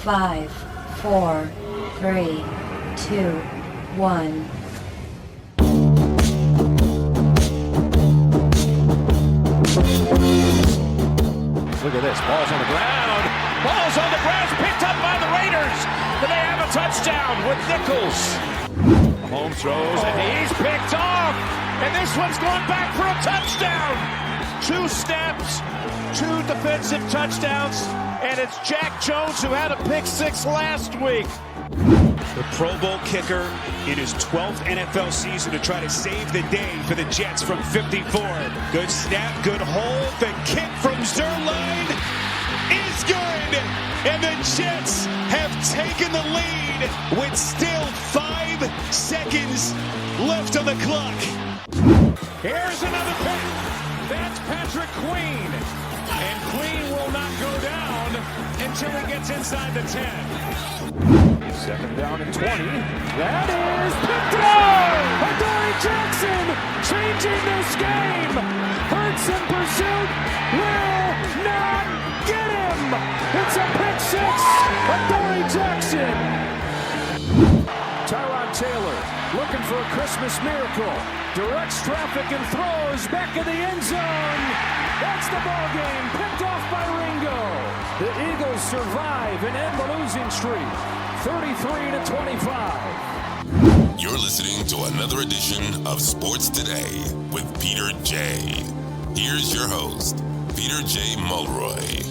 5, 4, 3, 2, 1. Look at this. Ball's on the ground. Ball's on the ground. It's picked up by the Raiders. And they have a touchdown with Nichols. Mahomes throws, and he's picked off. And this one's going back for a touchdown. 2 snaps, 2 defensive touchdowns. And it's Jack Jones who had a pick 6 last week. The Pro Bowl kicker in his 12th NFL season to try to save the day for the Jets from 54. Good snap, good hold. The kick from Zerline is good. And the Jets have taken the lead with still 5 seconds left on the clock. Here's another pick. That's Patrick Queen. And Queen will not go down until he gets inside the 10. 2nd down and 20. That is picked up! Adoree Jackson changing this game. Hurts in pursuit. Will not get him. It's a pick 6. Adoree Jackson. Tyrod Taylor looking for a Christmas miracle. Directs traffic and throws back in the end zone. That's the ball game. Picked off by Ringo. The Eagles survive and end the losing streak. 33-25. You're listening to another edition of Sports Today with Peter J. Here's your host, Peter J. Mulroy.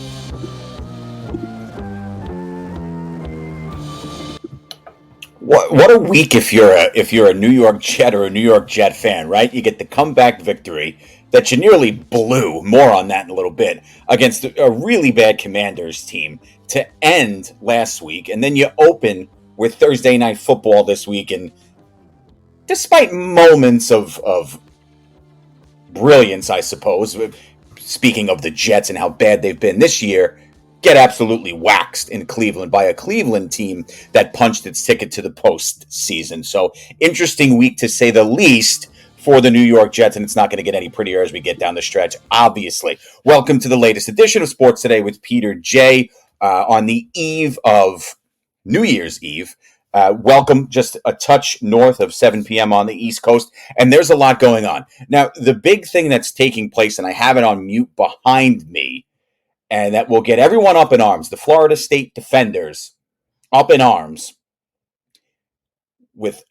What a week if you're a New York Jet or a New York Jet fan, right? You get the comeback victory that you nearly blew, more on that in a little bit, against a really bad Commanders team to end last week. And then you open with Thursday Night Football this week. And despite moments of brilliance, I suppose, speaking of the Jets and how bad they've been this year, get absolutely waxed in Cleveland by a Cleveland team that punched its ticket to the postseason. So interesting week to say the least for the New York Jets, and it's not going to get any prettier as we get down the stretch, obviously. Welcome to the latest edition of Sports Today with Peter J. On the eve of New Year's Eve. Welcome, just a touch north of 7 p.m. on the East Coast, and there's a lot going on. Now, the big thing that's taking place, and I have it on mute behind me, and that will get everyone up in arms, the Florida State defenders up in arms with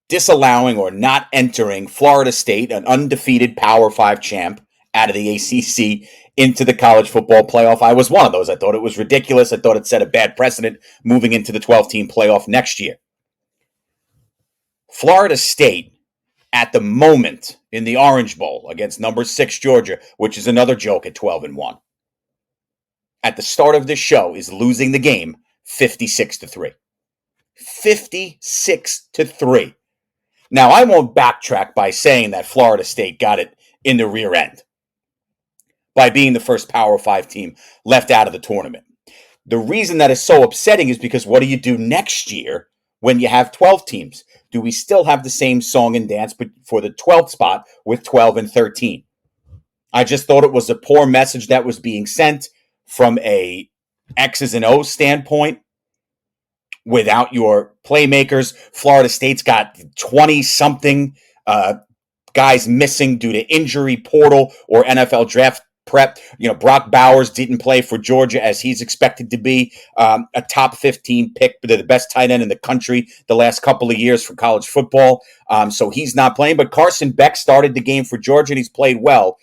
disallowing or not entering Florida State, an undefeated Power 5 champ out of the ACC, into the college football playoff. I was one of those. I thought it was ridiculous. I thought it set a bad precedent moving into the 12-team playoff next year. Florida State, at the moment, in the Orange Bowl against number 6 Georgia, which is another joke at 12-1. At the start of this show, is losing the game 56-3. 56-3. Now, I won't backtrack by saying that Florida State got it in the rear end by being the first Power 5 team left out of the tournament. The reason that is so upsetting is because what do you do next year when you have 12 teams? Do we still have the same song and dance for the 12th spot with 12 and 13? I just thought it was a poor message that was being sent from a X's and O's standpoint. Without your playmakers, Florida State's got 20-something guys missing due to injury, portal, or NFL draft prep. Brock Bowers didn't play for Georgia as he's expected to be a top 15 pick, the best tight end in the country the last couple of years for college football. So he's not playing. But Carson Beck started the game for Georgia, and he's played well.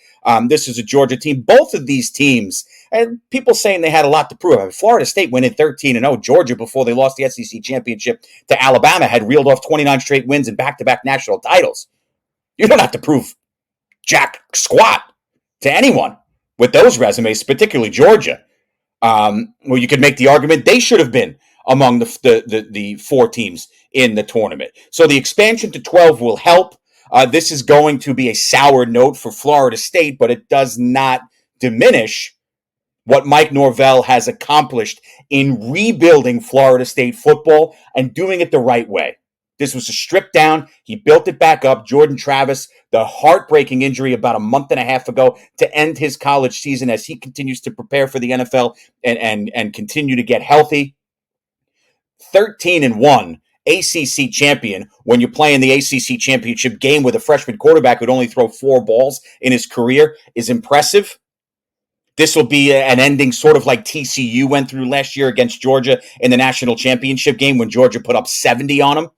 This is a Georgia team. Both of these teams, and people saying they had a lot to prove. I mean, Florida State went in 13-0. Georgia, before they lost the SEC championship to Alabama, had reeled off 29 straight wins and back-to-back national titles. You don't have to prove jack squat to anyone with those resumes, particularly Georgia. Well, you could make the argument they should have been among the 4 teams in the tournament. So the expansion to 12 will help. This is going to be a sour note for Florida State, but it does not diminish what Mike Norvell has accomplished in rebuilding Florida State football and doing it the right way. This was a strip down. He built it back up. Jordan Travis, the heartbreaking injury about a month and a half ago to end his college season as he continues to prepare for the NFL and continue to get healthy. 13-1 ACC champion when you're playing the ACC championship game with a freshman quarterback who'd only throw 4 balls in his career is impressive. This will be an ending sort of like TCU went through last year against Georgia in the national championship game when Georgia put up 70 on them.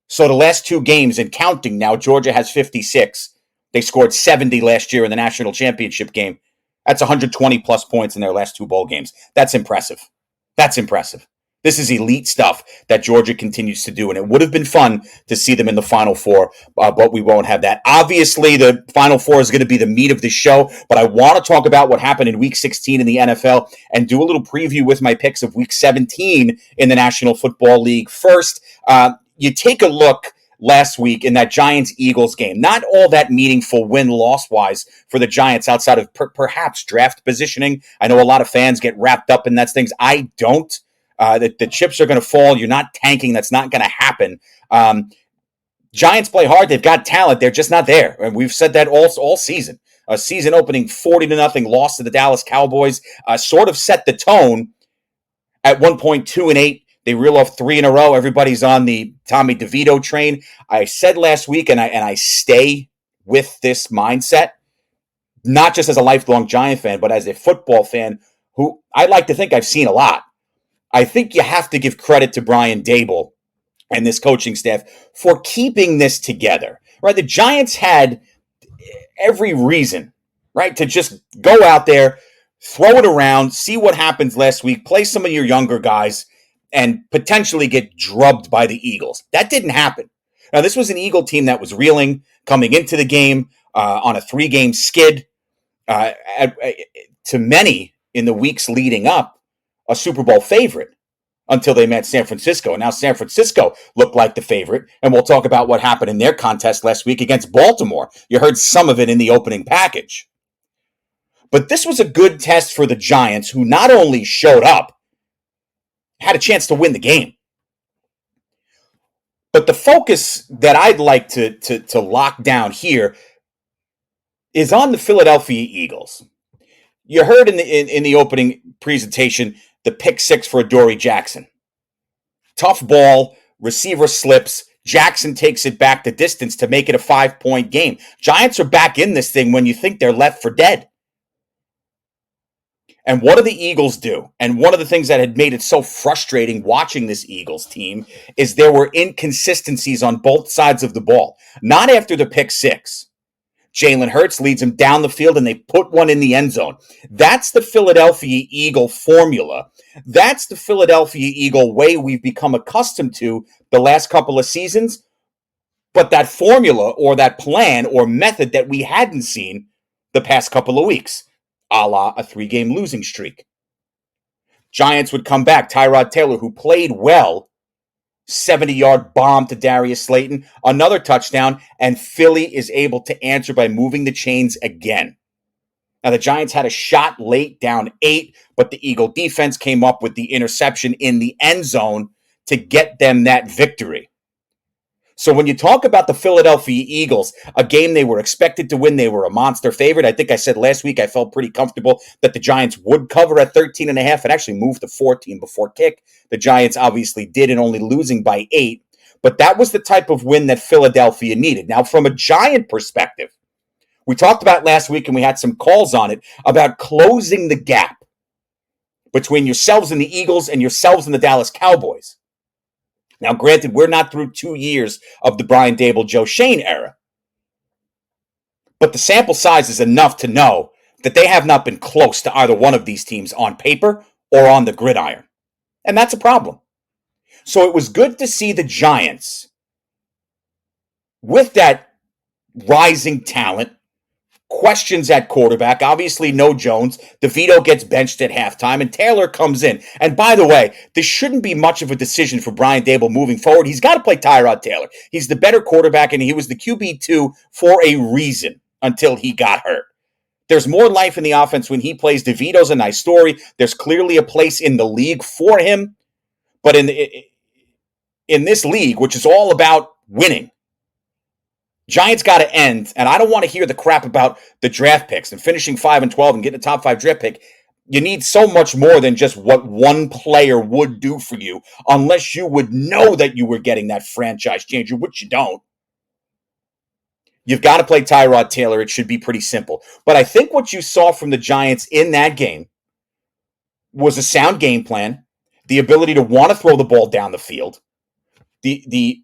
So the last 2 games and counting now, Georgia has 56. They scored 70 last year in the national championship game. That's 120 plus points in their last 2 bowl games. That's impressive. That's impressive. This is elite stuff that Georgia continues to do, and it would have been fun to see them in the Final Four, but we won't have that. Obviously, the Final Four is going to be the meat of the show, but I want to talk about what happened in Week 16 in the NFL and do a little preview with my picks of Week 17 in the National Football League. First, you take a look last week in that Giants-Eagles game. Not all that meaningful win-loss-wise for the Giants outside of perhaps draft positioning. I know a lot of fans get wrapped up in that things. I don't. The chips are going to fall. You're not tanking. That's not going to happen. Giants play hard. They've got talent. They're just not there. And we've said that all season. A season opening 40-0 loss to the Dallas Cowboys sort of set the tone. At one point, 2-8. They reel off 3 in a row. Everybody's on the Tommy DeVito train. I said last week, and I stay with this mindset, not just as a lifelong Giant fan, but as a football fan who I like to think I've seen a lot. I think you have to give credit to Brian Daboll and this coaching staff for keeping this together, right? The Giants had every reason, right, to just go out there, throw it around, see what happens last week, play some of your younger guys, and potentially get drubbed by the Eagles. That didn't happen. Now, this was an Eagle team that was reeling coming into the game on a 3-game skid. To many in the weeks leading up, a Super Bowl favorite until they met San Francisco. And now San Francisco looked like the favorite. And we'll talk about what happened in their contest last week against Baltimore. You heard some of it in the opening package. But this was a good test for the Giants, who not only showed up, had a chance to win the game. But the focus that I'd like to lock down here is on the Philadelphia Eagles. You heard in the opening presentation the pick 6 for Adoree Jackson. Tough ball, receiver slips, Jackson takes it back the distance to make it a 5-point game. Giants are back in this thing when you think they're left for dead. And what do the Eagles do? And one of the things that had made it so frustrating watching this Eagles team is there were inconsistencies on both sides of the ball. Not after the pick 6. Jalen Hurts leads him down the field and they put one in the end zone. That's the Philadelphia Eagle formula. That's the Philadelphia Eagle way we've become accustomed to the last couple of seasons. But that formula or that plan or method that we hadn't seen the past couple of weeks, a la a 3-game losing streak. Giants would come back. Tyrod Taylor, who played well, 70-yard bomb to Darius Slayton, another touchdown, and Philly is able to answer by moving the chains again. Now, the Giants had a shot late, down 8, but the Eagle defense came up with the interception in the end zone to get them that victory. So when you talk about the Philadelphia Eagles, a game they were expected to win, they were a monster favorite. I think I said last week I felt pretty comfortable that the Giants would cover at 13.5 and actually moved to 14 before kick. The Giants obviously did, and only losing by 8. But that was the type of win that Philadelphia needed. Now, from a Giant perspective, we talked about last week, and we had some calls on it, about closing the gap between yourselves and the Eagles and yourselves and the Dallas Cowboys. Now, granted, we're not through 2 years of the Brian Daboll, Joe Schoen era. But the sample size is enough to know that they have not been close to either one of these teams on paper or on the gridiron. And that's a problem. So it was good to see the Giants, with that rising talent, questions at quarterback, obviously no Jones. DeVito gets benched at halftime, and Taylor comes in. And by the way, this shouldn't be much of a decision for Brian Daboll moving forward. He's got to play Tyrod Taylor. He's the better quarterback, and he was the QB2 for a reason until he got hurt. There's more life in the offense when he plays. DeVito's a nice story. There's clearly a place in the league for him. But in this league, which is all about winning, Giants got to end, and I don't want to hear the crap about the draft picks and finishing 5-12 and getting a top 5 draft pick. You need so much more than just what one player would do for you, unless you would know that you were getting that franchise changer, which you don't. You've got to play Tyrod Taylor. It should be pretty simple. But I think what you saw from the Giants in that game was a sound game plan, the ability to want to throw the ball down the field, the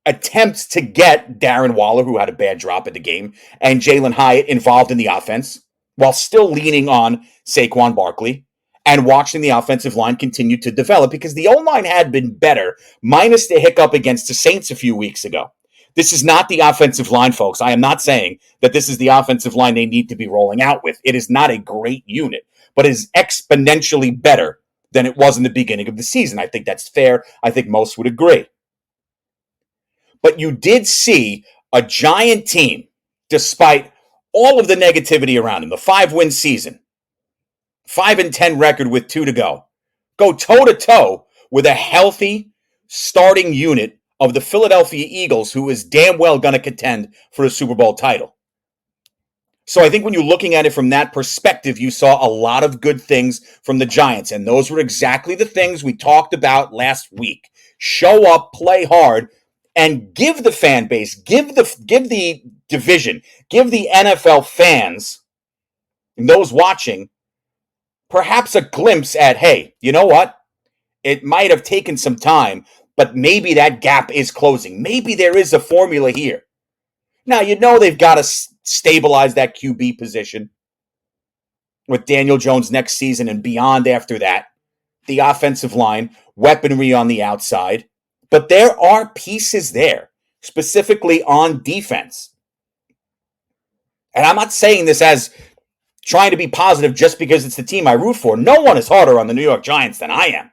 attempts to get Darren Waller, who had a bad drop in the game, and Jalen Hyatt involved in the offense, while still leaning on Saquon Barkley, and watching the offensive line continue to develop, because the O-line had been better, minus the hiccup against the Saints a few weeks ago. This is not the offensive line, folks. I am not saying that this is the offensive line they need to be rolling out with. It is not a great unit, but it is exponentially better than it was in the beginning of the season. I think that's fair. I think most would agree. But you did see a Giant team, despite all of the negativity around them, the 5-win season, 5-10 record with 2 to go toe-to-toe with a healthy starting unit of the Philadelphia Eagles, who is damn well going to contend for a Super Bowl title. So I think when you're looking at it from that perspective, you saw a lot of good things from the Giants, and those were exactly the things we talked about last week. Show up, play hard, and give the fan base, give the division, give the NFL fans and those watching perhaps a glimpse at, hey, you know what? It might have taken some time, but maybe that gap is closing. Maybe there is a formula here. Now, they've got to stabilize that QB position with Daniel Jones next season and beyond after that. The offensive line, weaponry on the outside. But there are pieces there, specifically on defense. And I'm not saying this as trying to be positive just because it's the team I root for. No one is harder on the New York Giants than I am.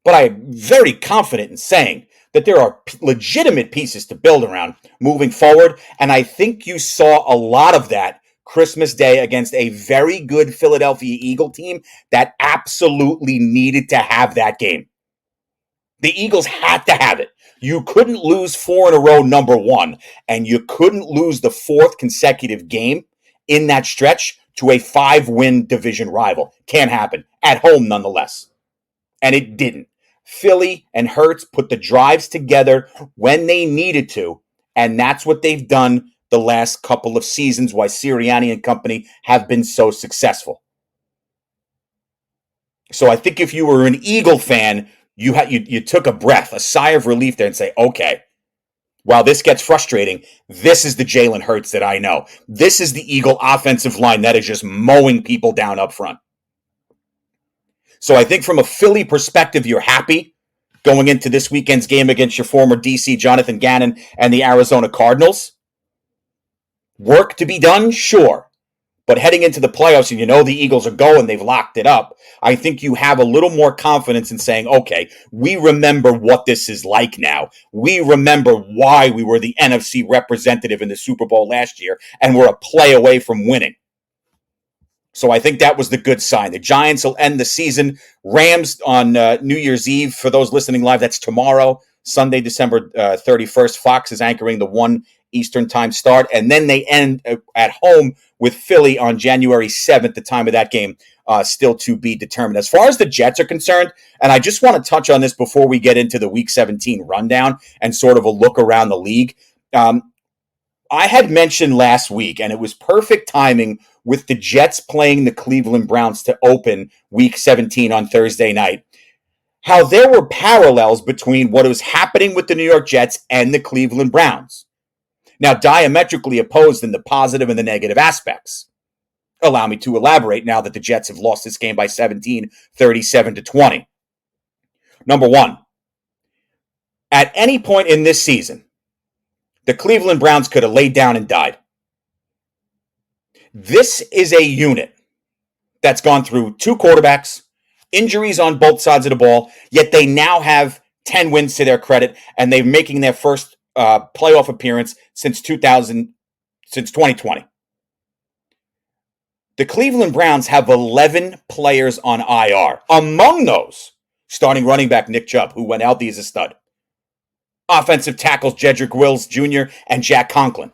But I'm very confident in saying that there are legitimate pieces to build around moving forward. And I think you saw a lot of that Christmas Day against a very good Philadelphia Eagle team that absolutely needed to have that game. The Eagles had to have it. You couldn't lose 4 in a row, number one, and you couldn't lose the 4th consecutive game in that stretch to a 5-win division rival. Can't happen. At home, nonetheless. And it didn't. Philly and Hurts put the drives together when they needed to, and that's what they've done the last couple of seasons, why Sirianni and company have been so successful. So I think if you were an Eagle fan, you took a breath, a sigh of relief there, and say, okay, while this gets frustrating, this is the Jalen Hurts that I know. This is the Eagle offensive line that is just mowing people down up front. So I think from a Philly perspective, you're happy going into this weekend's game against your former DC, Jonathan Gannon, and the Arizona Cardinals. Work to be done? Sure. But heading into the playoffs, and the Eagles are going, they've locked it up, I think you have a little more confidence in saying, okay, we remember what this is like now. We remember why we were the NFC representative in the Super Bowl last year, and we're a play away from winning. So I think that was the good sign. The Giants will end the season. Rams on New Year's Eve. For those listening live, that's tomorrow, Sunday, December 31st. Fox is anchoring the 1 Eastern time start. And then they end at home with Philly on January 7th. The time of that game still to be determined. As far as the Jets are concerned, and I just want to touch on this before we get into the Week 17 rundown and sort of a look around the league. I had mentioned last week, and it was perfect timing with the Jets playing the Cleveland Browns to open Week 17 on Thursday night, how there were parallels between what was happening with the New York Jets and the Cleveland Browns. Now, diametrically opposed in the positive and the negative aspects. Allow me to elaborate now that the Jets have lost this game by 17, 37-20. Number one, at any point in this season, the Cleveland Browns could have laid down and died. This is a unit that's gone through 2 quarterbacks, injuries on both sides of the ball, yet they now have 10 wins to their credit, and they're making their first playoff appearance since 2020. The Cleveland Browns have 11 players on IR. Among those, starting running back Nick Chubb, who went healthy as a stud. Offensive tackles Jedrick Wills Jr. and Jack Conklin.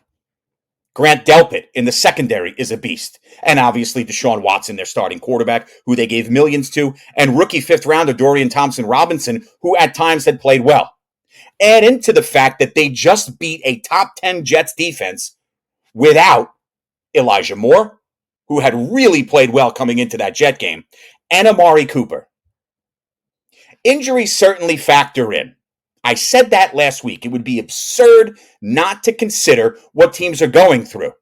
Grant Delpit in the secondary is a beast. And obviously Deshaun Watson, their starting quarterback, who they gave millions to, and rookie fifth rounder Dorian Thompson-Robinson, who at times had played well. Add into the fact that they just beat a top 10 Jets defense without Elijah Moore, who had really played well coming into that Jet game, and Amari Cooper. Injuries certainly factor in. I said that last week. It would be absurd not to consider what teams are going through.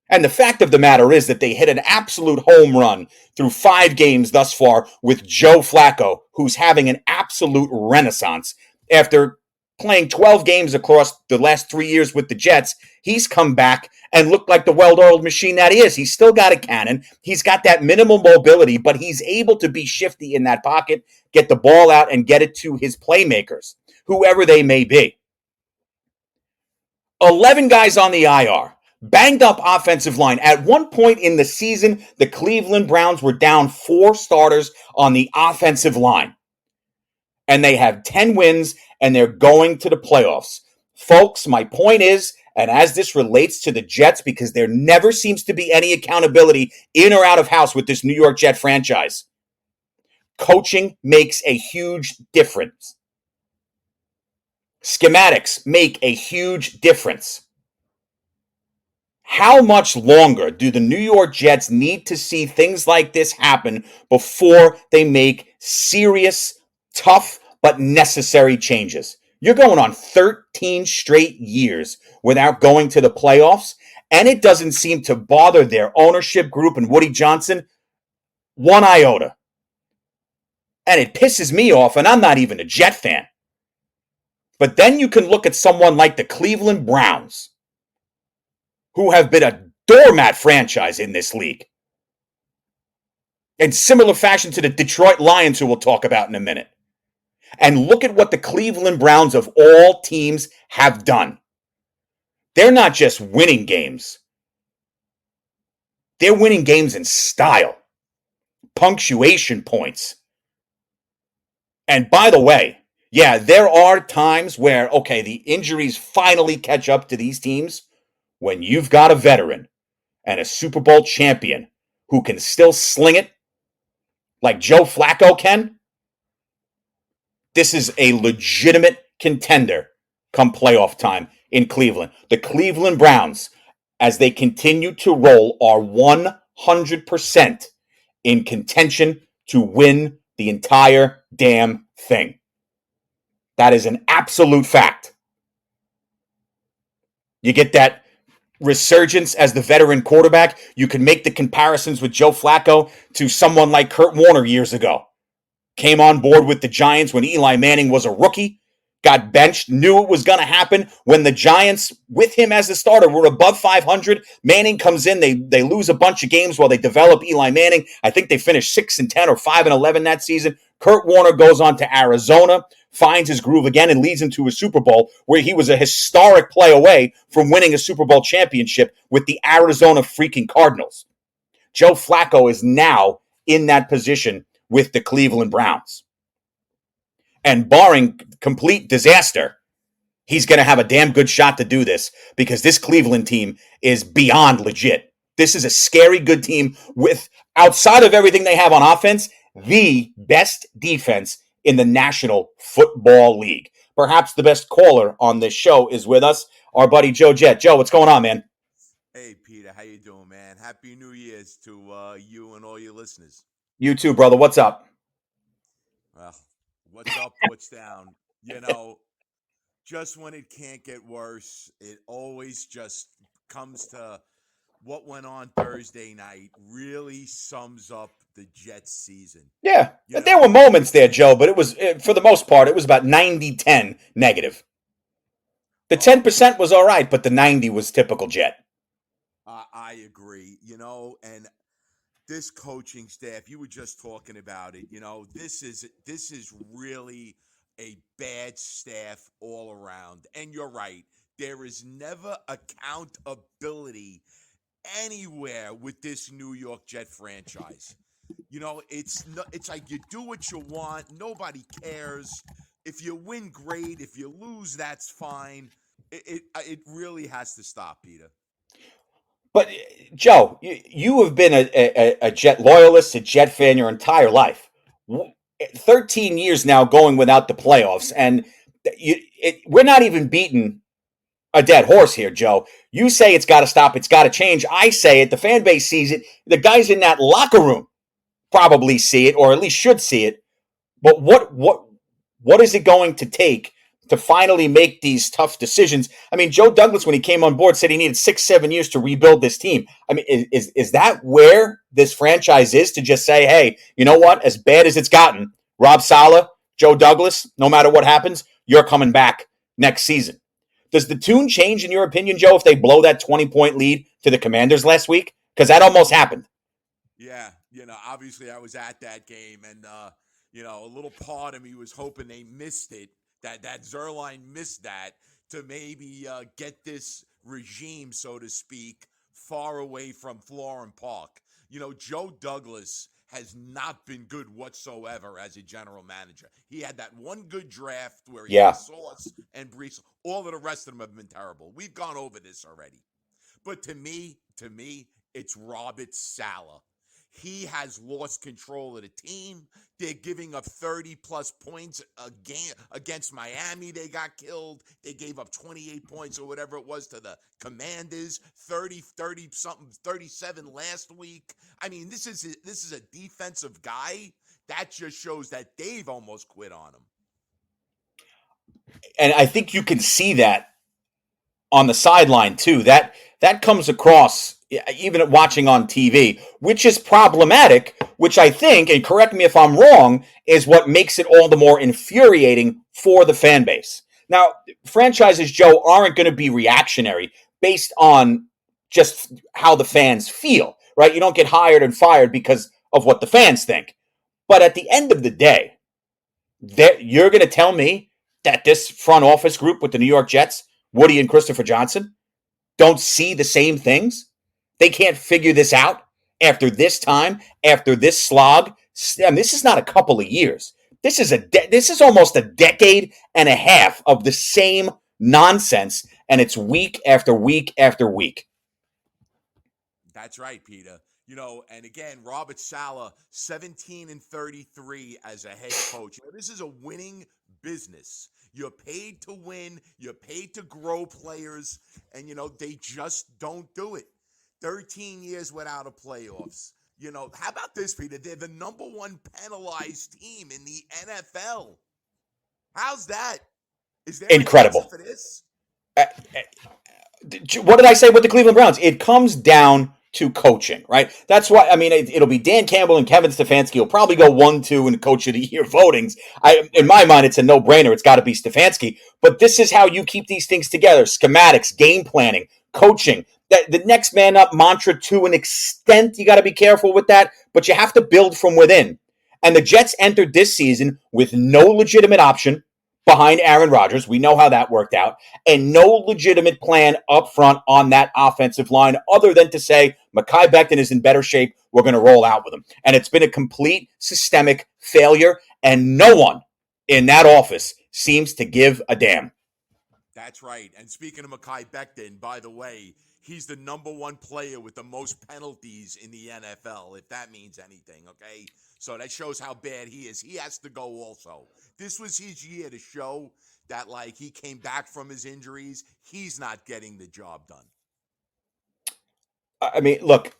And the fact of the matter is that they hit an absolute home run through 5 games thus far with Joe Flacco, who's having an absolute renaissance. After playing 12 games across the last 3 years with the Jets, he's come back and looked like the well-oiled machine that he is. He's still got a cannon. He's got that minimal mobility, but he's able to be shifty in that pocket, get the ball out, and get it to his playmakers, whoever they may be. 11 guys on the IR. Banged up offensive line. At one point in the season, the Cleveland Browns were down 4 starters on the offensive line. And they have 10 wins, and they're going to the playoffs. Folks, my point is, and as this relates to the Jets, because there never seems to be any accountability in or out of house with this New York Jet franchise, coaching makes a huge difference. Schematics make a huge difference. How much longer do the New York Jets need to see things like this happen before they make serious, tough, but necessary changes? You're going on 13 straight years without going to the playoffs, and it doesn't seem to bother their ownership group and Woody Johnson one iota. And it pisses me off, and I'm not even a Jet fan. But then you can look at someone like the Cleveland Browns, who have been a doormat franchise in this league. In similar fashion to the Detroit Lions, who we'll talk about in a minute. And look at what the Cleveland Browns of all teams have done. They're not just winning games. They're winning games in style, punctuation points. And by the way, yeah, there are times where, okay, the injuries finally catch up to these teams. When you've got a veteran and a Super Bowl champion who can still sling it like Joe Flacco can, this is a legitimate contender come playoff time in Cleveland. The Cleveland Browns, as they continue to roll, are 100% in contention to win the entire damn thing. That is an absolute fact. You get that resurgence as the veteran quarterback. You can make the comparisons with Joe Flacco to someone like Kurt Warner years ago. Came on board with the Giants when Eli Manning was a rookie, got benched, knew it was going to happen. When the Giants, with him as the starter, were above 500, Manning comes in, they lose a bunch of games while they develop Eli Manning. I think they finished 6-10 or 5-11 that season. Kurt Warner goes on to Arizona, finds his groove again, and leads him to a Super Bowl where he was a historic play away from winning a Super Bowl championship with the Arizona freaking Cardinals. Joe Flacco is now in that position with the Cleveland Browns. And barring complete disaster, he's going to have a damn good shot to do this because this Cleveland team is beyond legit. This is a scary good team with, outside of everything they have on offense, the best defense in the National Football League. Perhaps the best caller on this show is with us, our buddy Joe Jet. Joe, what's going on, man? Hey, Peter, how you doing, man? Happy New Year's to you and all your listeners. You too, brother. What's up? Well, what's up, what's down? You know, just when it can't get worse, it always just comes to what went on Thursday night really sums up the Jets season. Yeah, there were moments there, Joe, but it was, for the most part, it was about 90-10 negative. The 10% was all right, but the 90 was typical Jet. I agree, and this coaching staff, you were just talking about it, this is really a bad staff all around. And you're right, there is never accountability anywhere with this New York Jet franchise. It's like you do what you want, nobody cares. If you win, great. If you lose, that's fine. It really has to stop, Peter. But Joe, you have been a Jet loyalist, a Jet fan your entire life. 13 years now going without the playoffs, and we're not even beating a dead horse here, Joe. You say it's got to stop, it's got to change. I say it, the fan base sees it. The guys in that locker room probably see it, or at least should see it. But what is it going to take to finally make these tough decisions? I mean, Joe Douglas, when he came on board, said he needed 6-7 years to rebuild this team. I mean, is that where this franchise is, to just say, hey, you know what? As bad as it's gotten, Rob Saleh, Joe Douglas, no matter what happens, you're coming back next season. Does the tune change, in your opinion, Joe, if they blow that 20-point lead to the Commanders last week? Because that almost happened. Yeah, obviously I was at that game, and a little part of me was hoping they missed it. That Zerline missed that to maybe get this regime, so to speak, far away from Florham Park. Joe Douglas has not been good whatsoever as a general manager. He had that one good draft where he had Sauce and Brees. All of the rest of them have been terrible. We've gone over this already. But to me, it's Robert Saleh. He has lost control of the team. They're giving up 30-plus points against Miami. They got killed. They gave up 28 points or whatever it was to the Commanders, 30-something, 37 last week. I mean, this is a defensive guy. That just shows that they've almost quit on him. And I think you can see that on the sideline too. That comes across even watching on TV, which is problematic, which I think, and correct me if I'm wrong, is what makes it all the more infuriating for the fan base. Now, franchises, Joe, aren't going to be reactionary based on just how the fans feel, right? You don't get hired and fired because of what the fans think. But at the end of the day, you're going to tell me that this front office group with the New York Jets, Woody and Christopher Johnson, don't see the same things? They can't figure this out after this time, after this slog. And this is not a couple of years. This is almost a decade and a half of the same nonsense, and it's week after week after week. That's right, Peter. And again, Robert Saleh, 17-33 as a head coach. This is a winning business. You're paid to win. You're paid to grow players. And, they just don't do it. 13 years without a playoffs. How about this, Peter? They're the number one penalized team in the NFL. How's that? Is there incredible an answer for this? What did I say with the Cleveland Browns? It comes down to coaching, right? That's why, I mean, it'll be Dan Campbell and Kevin Stefanski will probably go 1-2 in the Coach of the Year votings. In my mind, it's a no-brainer. It's got to be Stefanski. But this is how you keep these things together. Schematics, game planning, coaching. The next man up mantra, to an extent, you got to be careful with that, but you have to build from within. And the Jets entered this season with no legitimate option behind Aaron Rodgers. We know how that worked out. And no legitimate plan up front on that offensive line other than to say, Mekhi Becton is in better shape. We're going to roll out with him. And it's been a complete systemic failure, and no one in that office seems to give a damn. That's right. And speaking of Mekhi Becton, by the way, he's the number one player with the most penalties in the NFL, if that means anything, okay? So that shows how bad he is. He has to go also. This was his year to show that, he came back from his injuries. He's not getting the job done. I mean, look,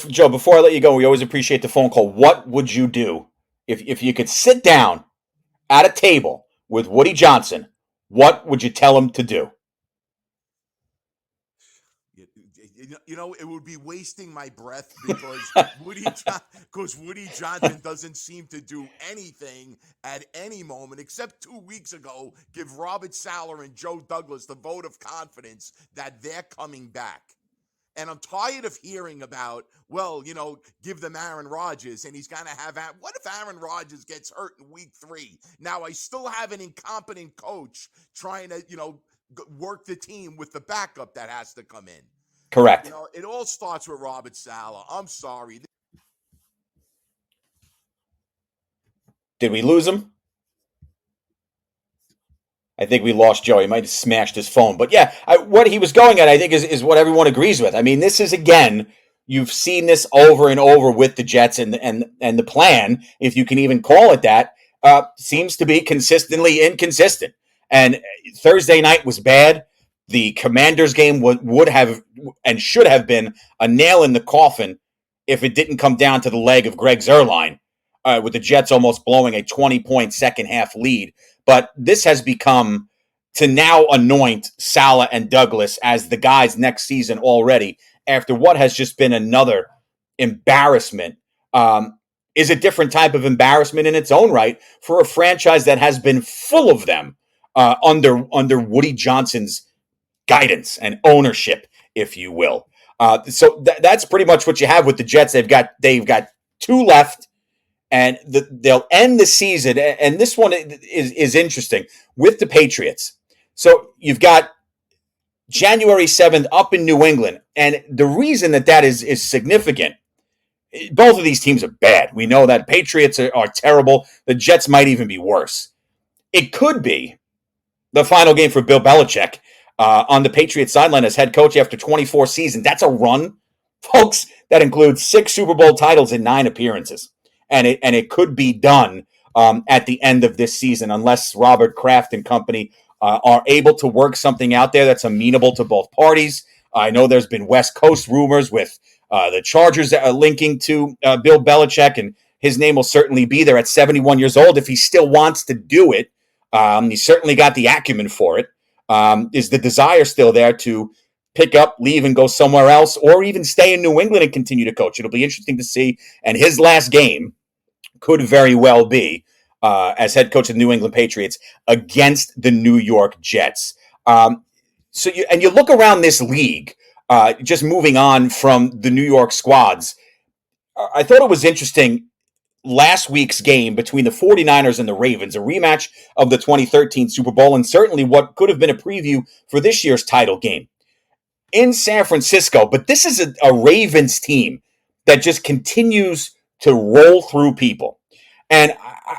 Joe, before I let you go, we always appreciate the phone call. What would you do if you could sit down at a table with Woody Johnson? What would you tell him to do? It would be wasting my breath because Woody Johnson doesn't seem to do anything at any moment, except 2 weeks ago, give Robert Saleh and Joe Douglas the vote of confidence that they're coming back. And I'm tired of hearing about, give them Aaron Rodgers, and he's going to have – what if Aaron Rodgers gets hurt in week 3? Now, I still have an incompetent coach trying to, work the team with the backup that has to come in. Correct. It all starts with Robert Saleh. I'm sorry. Did we lose him? I think we lost Joe. He might have smashed his phone. But yeah, what he was going at, I think, is what everyone agrees with. I mean, this is, again, you've seen this over and over with the Jets, and the plan, if you can even call it that, seems to be consistently inconsistent. And Thursday night was bad. The Commanders game would have and should have been a nail in the coffin if it didn't come down to the leg of Greg Zuerlein, with the Jets almost blowing a 20-point second-half lead. But this has become to now anoint Saleh and Douglas as the guys next season already, after what has just been another embarrassment, is a different type of embarrassment in its own right for a franchise that has been full of them under Woody Johnson's guidance and ownership, if you will. So that's pretty much what you have with the Jets. They've got two left, and they'll end the season. And this one is interesting with the Patriots. So you've got January 7th up in New England. And the reason that is significant, both of these teams are bad. We know that Patriots are terrible. The Jets might even be worse. It could be the final game for Bill Belichick on the Patriots sideline as head coach after 24 seasons. That's a run, folks, that includes 6 Super Bowl titles in 9 appearances. And it could be done at the end of this season, unless Robert Kraft and company are able to work something out there that's amenable to both parties. I know there's been West Coast rumors with the Chargers linking to Bill Belichick, and his name will certainly be there at 71 years old if he still wants to do it. He's certainly got the acumen for it. Is the desire still there to pick up, leave, and go somewhere else, or even stay in New England and continue to coach? It'll be interesting to see. And his last game could very well be as head coach of the New England Patriots against the New York Jets. So you look around this league, just moving on from the New York squads. I thought it was interesting last week's game between the 49ers and the Ravens, a rematch of the 2013 Super Bowl, and certainly what could have been a preview for this year's title game in San Francisco. But this is a Ravens team that just continues to roll through people. And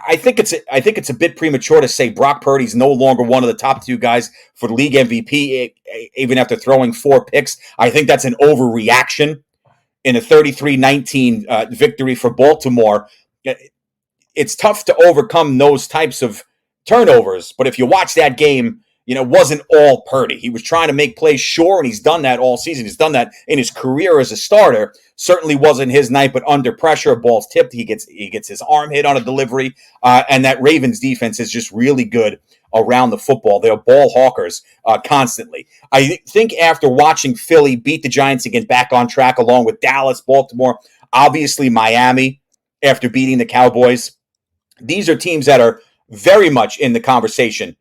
I think it's a bit premature to say Brock Purdy's no longer one of the top 2 guys for the league MVP, even after throwing 4 picks. I think that's an overreaction in a 33-19 victory for Baltimore. It's tough to overcome those types of turnovers, but if you watch that game, it wasn't all Purdy. He was trying to make plays, sure, and he's done that all season. He's done that in his career as a starter. Certainly wasn't his night, but under pressure, ball's tipped, he gets his arm hit on a delivery, and that Ravens defense is just really good around the football. They're ball hawkers constantly. I think after watching Philly beat the Giants and get back on track, along with Dallas, Baltimore, obviously Miami, after beating the Cowboys, these are teams that are very much in the conversation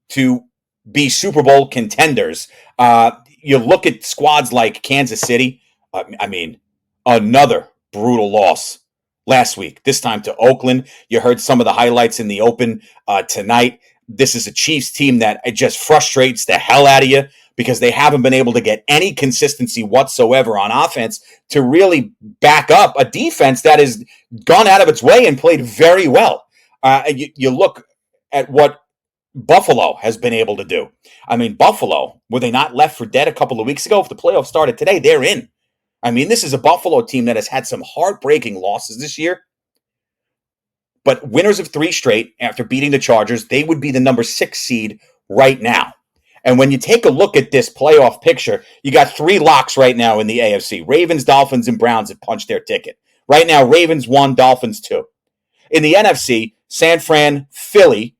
to be Super Bowl contenders. You look at squads like Kansas City. Another brutal loss last week, this time to Oakland. You heard some of the highlights in the open tonight. This is a Chiefs team that it just frustrates the hell out of you because they haven't been able to get any consistency whatsoever on offense to really back up a defense that has gone out of its way and played very well. You look at what Buffalo has been able to do. Buffalo, were they not left for dead a couple of weeks ago? If the playoffs started today, they're in. This is a Buffalo team that has had some heartbreaking losses this year, but winners of 3 straight after beating the Chargers. They would be the number 6 seed right now. And when you take a look at this playoff picture, you got 3 locks right now in the AFC. Ravens, Dolphins, and Browns have punched their ticket. Right now, Ravens 1, Dolphins 2. In the NFC, San Fran, Philly,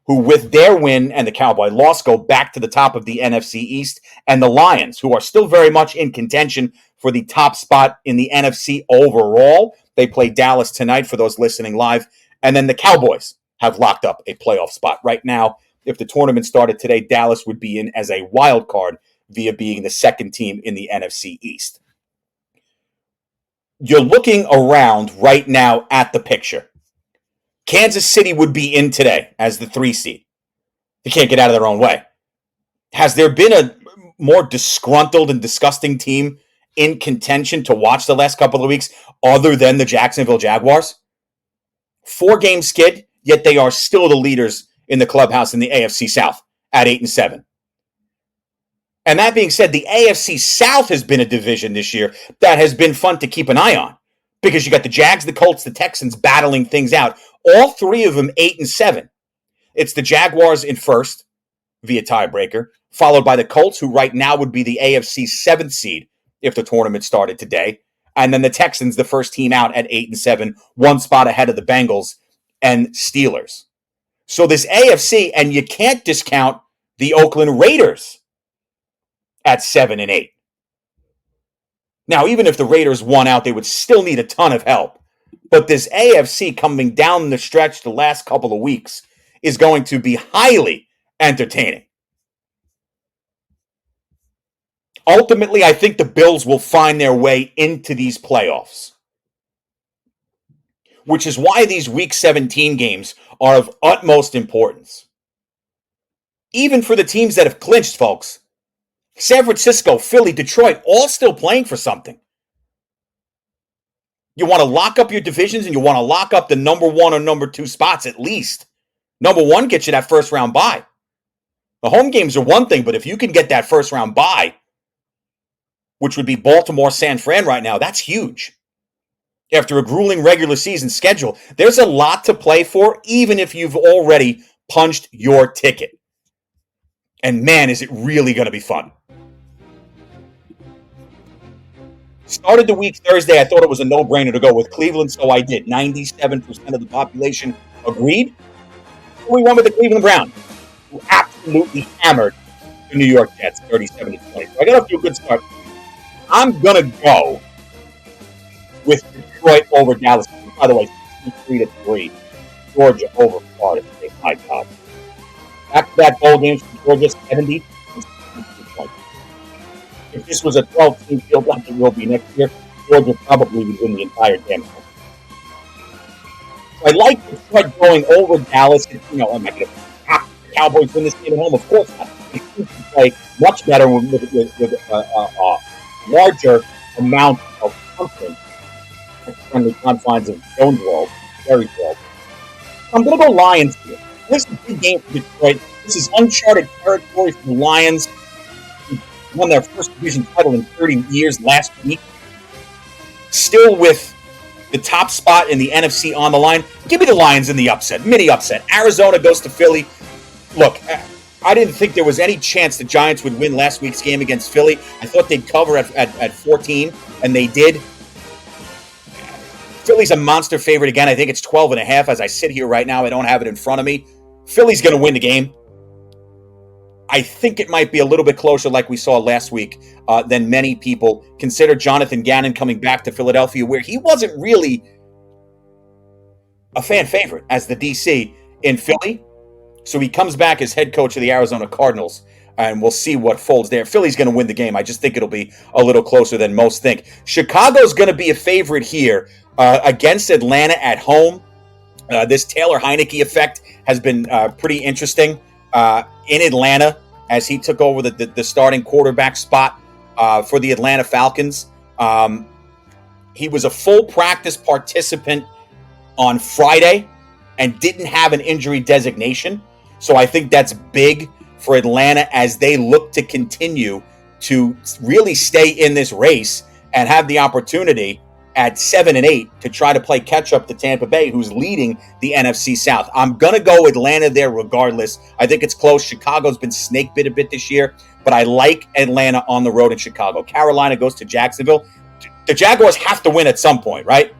who with their win and the Cowboy loss go back to the top of the NFC East, and the Lions, who are still very much in contention for the top spot in the NFC overall. They play Dallas tonight for those listening live. And then the Cowboys have locked up a playoff spot. Right now, if the tournament started today, Dallas would be in as a wild card via being the second team in the NFC East. You're looking around right now at the picture. Kansas City would be in today as the 3 seed. They can't get out of their own way. Has there been a more disgruntled and disgusting team in contention to watch the last couple of weeks other than the Jacksonville Jaguars? 4-game skid, yet they are still the leaders in the clubhouse in the AFC South at 8-7. And that being said, the AFC South has been a division this year that has been fun to keep an eye on because you got the Jags, the Colts, the Texans battling things out. All three of them 8-7. It's the Jaguars in first via tiebreaker, followed by the Colts, who right now would be the AFC 7th seed if the tournament started today. And then the Texans, the first team out at 8-7, one spot ahead of the Bengals and Steelers. So this AFC, and you can't discount the Oakland Raiders at 7-8. Now, even if the Raiders won out, they would still need a ton of help. But this AFC coming down the stretch the last couple of weeks is going to be highly entertaining. Ultimately, I think the Bills will find their way into these playoffs, which is why these Week 17 games are of utmost importance. Even for the teams that have clinched, folks. San Francisco, Philly, Detroit, all still playing for something. You want to lock up your divisions and you want to lock up the number 1 or number 2 spots at least. Number 1 gets you that first round bye. The home games are one thing, but if you can get that first round bye, which would be Baltimore, San Fran right now, that's huge. After a grueling regular season schedule, there's a lot to play for, even if you've already punched your ticket. And man, is it really going to be fun. Started the week Thursday. I thought it was a no-brainer to go with Cleveland, so I did. 97% of the population agreed. We went with the Cleveland Browns, who absolutely hammered the New York Jets, 37-20. So I got off to a good start. I'm going to go with Detroit over Dallas. By the way, 63-3. Georgia over Florida State. My God. Back-to-back bowl games for Georgia, 70. If this was a 12-team field like it will be next year, Georgia probably would win the entire damn thing. So I like Detroit going over Dallas. And, am I going to have the Cowboys win this game at home? Of course not. They seem to play much better with a larger amount of confidence at the friendly confines of Jonesboro, Perrysville. I'm going to go Lions here. This is a big game for Detroit. This is uncharted territory for the Lions. They won their first division title in 30 years last week. Still with the top spot in the NFC on the line. Give me the Lions in the upset, mini upset. Arizona goes to Philly. Look, I didn't think there was any chance the Giants would win last week's game against Philly. I thought they'd cover at 14, and they did. Philly's a monster favorite again. I think it's 12.5 as I sit here right now. I don't have it in front of me. Philly's going to win the game. I think it might be a little bit closer like we saw last week than many people consider. Jonathan Gannon coming back to Philadelphia, where he wasn't really a fan favorite as the DC in Philly. So he comes back as head coach of the Arizona Cardinals, and we'll see what folds there. Philly's going to win the game. I just think it'll be a little closer than most think. Chicago's going to be a favorite here against Atlanta at home. This Taylor Heineke effect has been pretty interesting in Atlanta as he took over the starting quarterback spot for the Atlanta Falcons. He was a full practice participant on Friday and didn't have an injury designation. So I think that's big for Atlanta as they look to continue to really stay in this race and have the opportunity at 7-8 to try to play catch up to Tampa Bay, who's leading the NFC South. I'm going to go Atlanta there regardless. I think it's close. Chicago's been snake bit a bit this year, but I like Atlanta on the road in Chicago. Carolina goes to Jacksonville. The Jaguars have to win at some point, right?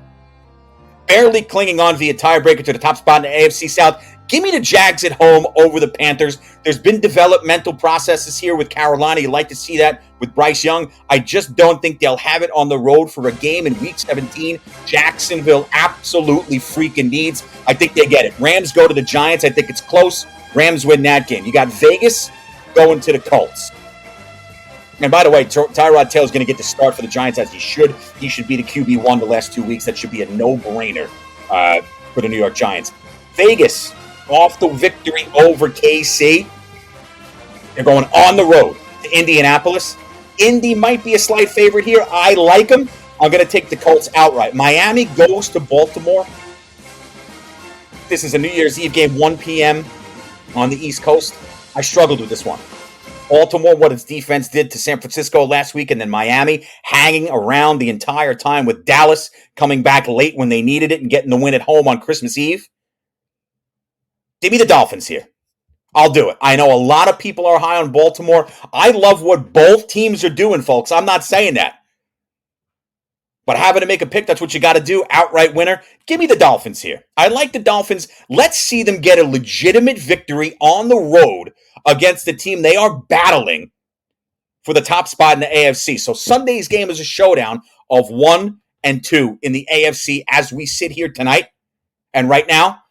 Barely clinging on via tiebreaker to the top spot in the AFC South. Give me the Jags at home over the Panthers. There's been developmental processes here with Carolina. You like to see that with Bryce Young. I just don't think they'll have it on the road for a game in Week 17. Jacksonville absolutely freaking needs. I think they get it. Rams go to the Giants. I think it's close. Rams win that game. You got Vegas going to the Colts. And by the way, Tyrod Taylor's going to get the start for the Giants as he should. He should be the QB1 the last 2 weeks. That should be a no-brainer for the New York Giants. Vegas off the victory over KC. They're going on the road to Indianapolis. Indy might be a slight favorite here. I like them. I'm going to take the Colts outright. Miami goes to Baltimore. This is a New Year's Eve game, 1 p.m. on the East Coast, I struggled with this one. Baltimore, what its defense did to San Francisco last week, and then Miami hanging around the entire time with Dallas coming back late when they needed it and getting the win at home on Christmas Eve. Give me the Dolphins here. I'll do it. I know a lot of people are high on Baltimore. I love what both teams are doing, folks. I'm not saying that. But having to make a pick, that's what you got to do. Outright winner. Give me the Dolphins here. I like the Dolphins. Let's see them get a legitimate victory on the road against the team they are battling for the top spot in the AFC. So Sunday's game is a showdown of 1 and 2 in the AFC as we sit here tonight. And right now,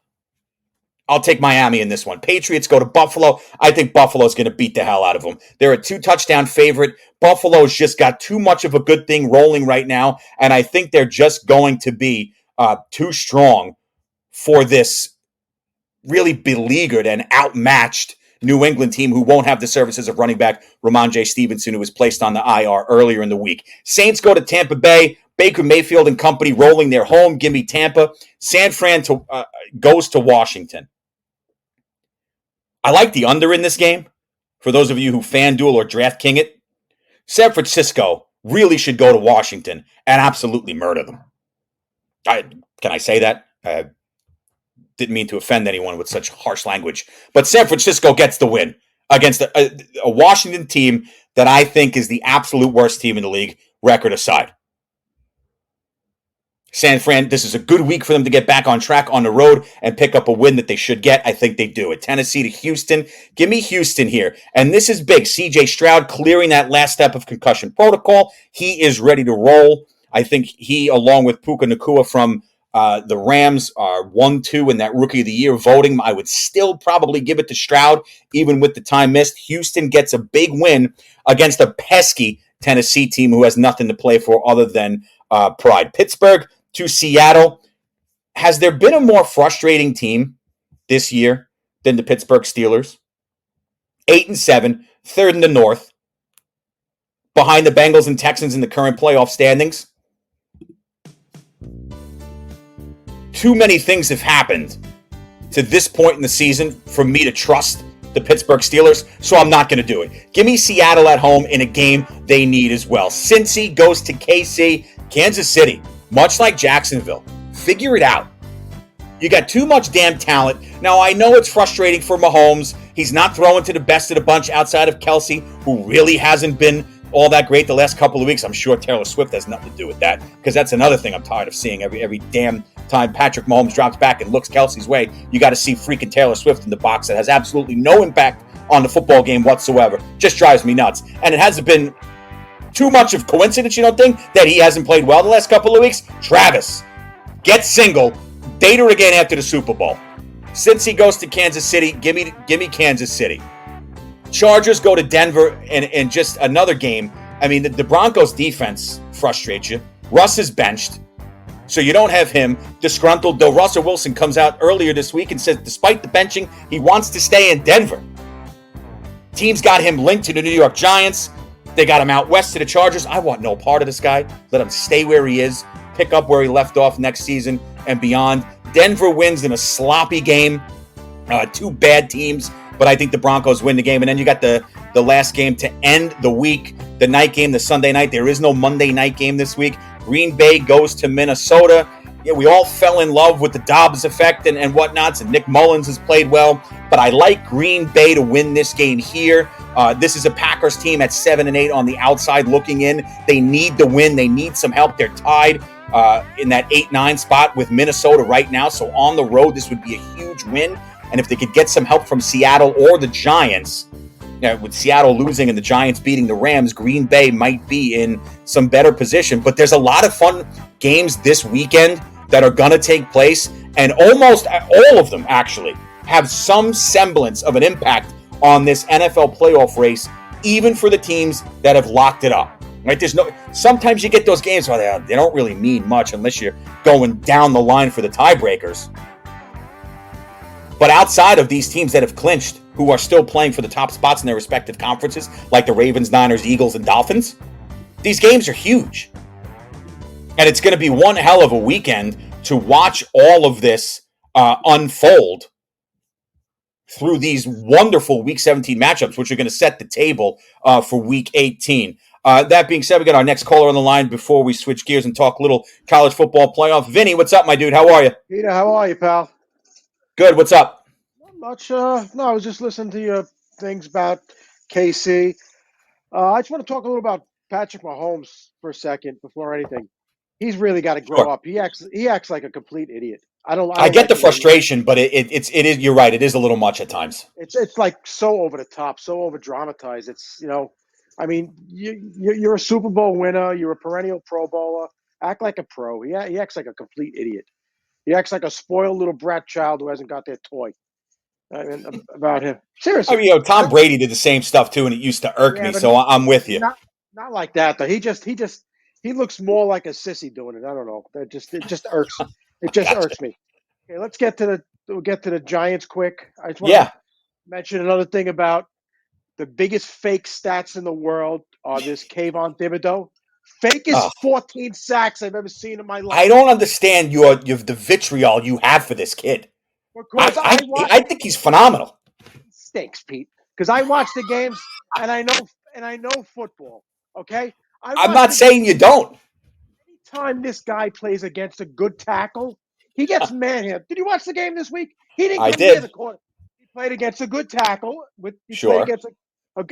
I'll take Miami in this one. Patriots go to Buffalo. I think Buffalo's going to beat the hell out of them. They're a 2-touchdown favorite. Buffalo's just got too much of a good thing rolling right now, and I think they're just going to be too strong for this really beleaguered and outmatched New England team who won't have the services of running back Ramon J. Stevenson, who was placed on the IR earlier in the week. Saints go to Tampa Bay. Baker Mayfield and company rolling their home. Give me Tampa. San Fran goes to Washington. I like the under in this game. For those of you who FanDuel or DraftKings it, San Francisco really should go to Washington and absolutely murder them. Can I say that? Didn't mean to offend anyone with such harsh language. But San Francisco gets the win against a Washington team that I think is the absolute worst team in the league, record aside. San Fran, this is a good week for them to get back on track on the road and pick up a win that they should get. I think they do it. Tennessee to Houston. Give me Houston here. And this is big. CJ Stroud clearing that last step of concussion protocol. He is ready to roll. I think he, along with Puka Nacua from the Rams, are 1-2 in that Rookie of the Year voting. I would still probably give it to Stroud, even with the time missed. Houston gets a big win against a pesky Tennessee team who has nothing to play for other than pride. Pittsburgh to Seattle. Has there been a more frustrating team this year than the Pittsburgh Steelers? 8-7, third in the North, behind the Bengals and Texans in the current playoff standings. Too many things have happened to this point in the season for me to trust the Pittsburgh Steelers, so I'm not going to do it. Give me Seattle at home in a game they need as well. Cincy goes to KC. Kansas City, much like Jacksonville, figure it out. You got too much damn talent. Now, I know it's frustrating for Mahomes. He's not throwing to the best of the bunch outside of Kelsey, who really hasn't been all that great the last couple of weeks. I'm sure Taylor Swift has nothing to do with that, because that's another thing I'm tired of seeing. Every damn time Patrick Mahomes drops back and looks Kelsey's way, you got to see freaking Taylor Swift in the box. That has absolutely no impact on the football game whatsoever. Just drives me nuts. And it hasn't been too much of coincidence, you don't think, that he hasn't played well the last couple of weeks? Travis, get single, date her again after the Super Bowl. Since he goes to Kansas City, give me Kansas City. Chargers go to Denver, and just another game. I mean, the Broncos defense frustrates you. Russ is benched, so you don't have him. Disgruntled, though Russell Wilson comes out earlier this week and says despite the benching, he wants to stay in Denver. Team's got him linked to the New York Giants. They got him out west to the Chargers. I want no part of this guy. Let him stay where he is, pick up where he left off next season and beyond. Denver wins in a sloppy game. Two bad teams, but I think the Broncos win the game. And then you got the last game to end the week, the night game, the Sunday night. There is no Monday night game this week. Green Bay goes to Minnesota. Yeah, we all fell in love with the Dobbs effect and whatnots, and Nick Mullins has played well. But I like Green Bay to win this game here. This is a Packers team at 7-8 on the outside looking in. They need the win. They need some help. They're tied in that 8-9 spot with Minnesota right now. So on the road, this would be a huge win. And if they could get some help from Seattle or the Giants, with Seattle losing and the Giants beating the Rams, Green Bay might be in some better position. But there's a lot of fun games this weekend that are going to take place, and almost all of them actually have some semblance of an impact on this NFL playoff race, even for the teams that have locked it up. Right? Sometimes you get those games where they don't really mean much unless you're going down the line for the tiebreakers. But outside of these teams that have clinched, who are still playing for the top spots in their respective conferences, like the Ravens, Niners, Eagles, and Dolphins, these games are huge. And it's going to be one hell of a weekend to watch all of this unfold through these wonderful Week 17 matchups, which are going to set the table for Week 18. That being said, we got our next caller on the line before we switch gears and talk a little college football playoff. Vinny, what's up, my dude? How are you? Peter, how are you, pal? Good. What's up? Not much. No, I was just listening to your things about KC. I just want to talk a little about Patrick Mahomes for a second before anything. He's really got to grow Sure. up. He acts like a complete idiot. I don't I get like the the way frustration, but it is. You're right. It is a little much at times. it's like so over the top, so over dramatized. It's I mean, you're a Super Bowl winner. You're a perennial Pro Bowler. Act like a pro. He acts like a complete idiot. He acts like a spoiled little brat child who hasn't got their toy. I mean, about him. I Seriously. mean, Tom Brady did the same stuff too, and it used to irk Yeah, me. but So I'm with you. not like that though. He looks more like a sissy doing it. I don't know. It just irks. It just Gotcha. irks me. Okay, we'll get to the Giants quick. I just want Yeah. to mention another thing about the biggest fake stats in the world are this Kayvon Thibodeau. Fakest Oh. 14 sacks I've ever seen in my life. I don't understand the vitriol you have for this kid. Because I think he's phenomenal. Stinks, Pete. Because I watch the games and I know football. Okay, I'm not saying you don't. Anytime this guy plays against a good tackle, he gets manhandled. Did you watch the game this week? He didn't I go near did. the quarter. He played against a good tackle. He Sure. played against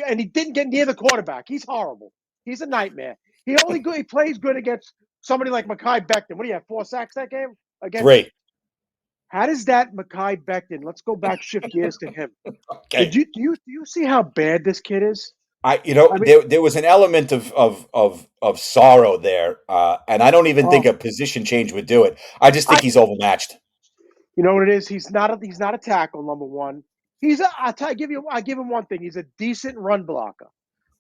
and he didn't get near the quarterback. He's horrible. He's a nightmare. He plays good against somebody like Mekhi Becton. What do you have? 4 sacks that game? Against 3. How does that Mekhi Becton? Let's go back, shift gears to him. Okay. Do you see how bad this kid is? There was an element of sorrow there, and I don't even think a position change would do it. I just think he's overmatched. You know what it is? He's not a tackle, number one. I give him one thing. He's a decent run blocker.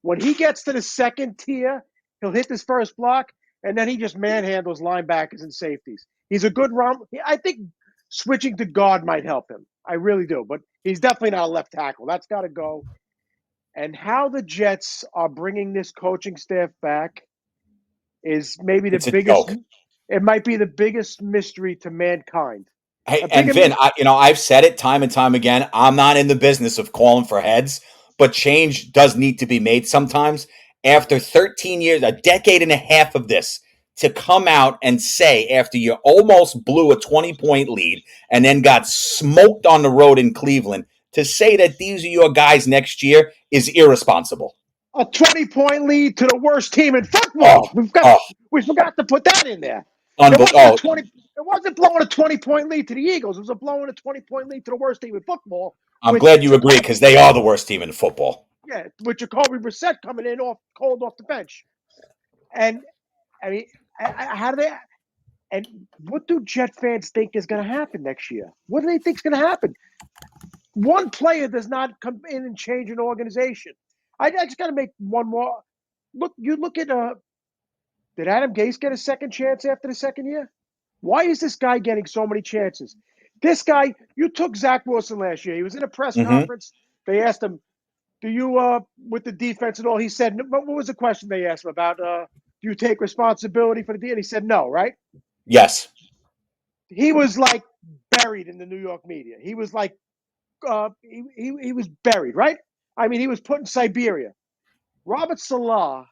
When he gets to the second tier, he'll hit his first block, and then he just manhandles linebackers and safeties. He's a good run. I think switching to guard might help him. I really do. But he's definitely not a left tackle. That's got to go. And how the Jets are bringing this coaching staff back is maybe It's a joke. It might be the biggest mystery to mankind. Hey, and Vin, I've said it time and time again. I'm not in the business of calling for heads, but change does need to be made sometimes. After 13 years, a decade and a half of this, to come out and say after you almost blew a 20-point lead and then got smoked on the road in Cleveland, to say that these are your guys next year is irresponsible. A 20-point lead to the worst team in football. We forgot to put that in there. It wasn't blowing a 20-point lead to the Eagles. It was blowing a 20-point lead to the worst team in football. I'm glad you agree, because they are the worst team in football. Yeah, with Jacoby Brissett coming in cold off the bench. And, I mean, how do they – and what do Jet fans think is going to happen next year? What do they think is going to happen? One player does not come in and change an organization. I just got to make one more. Look at did Adam Gase get a second chance after the second year? Why is this guy getting so many chances? This guy, you took Zach Wilson last year. He was in a press conference. They asked him, do you, with the defense and all, he said, what was the question they asked him about? Do you take responsibility for the deal? He said no, right? Yes. He was like buried in the New York media. He was like, he was buried, right? I mean, he was put in Siberia. Robert Salah,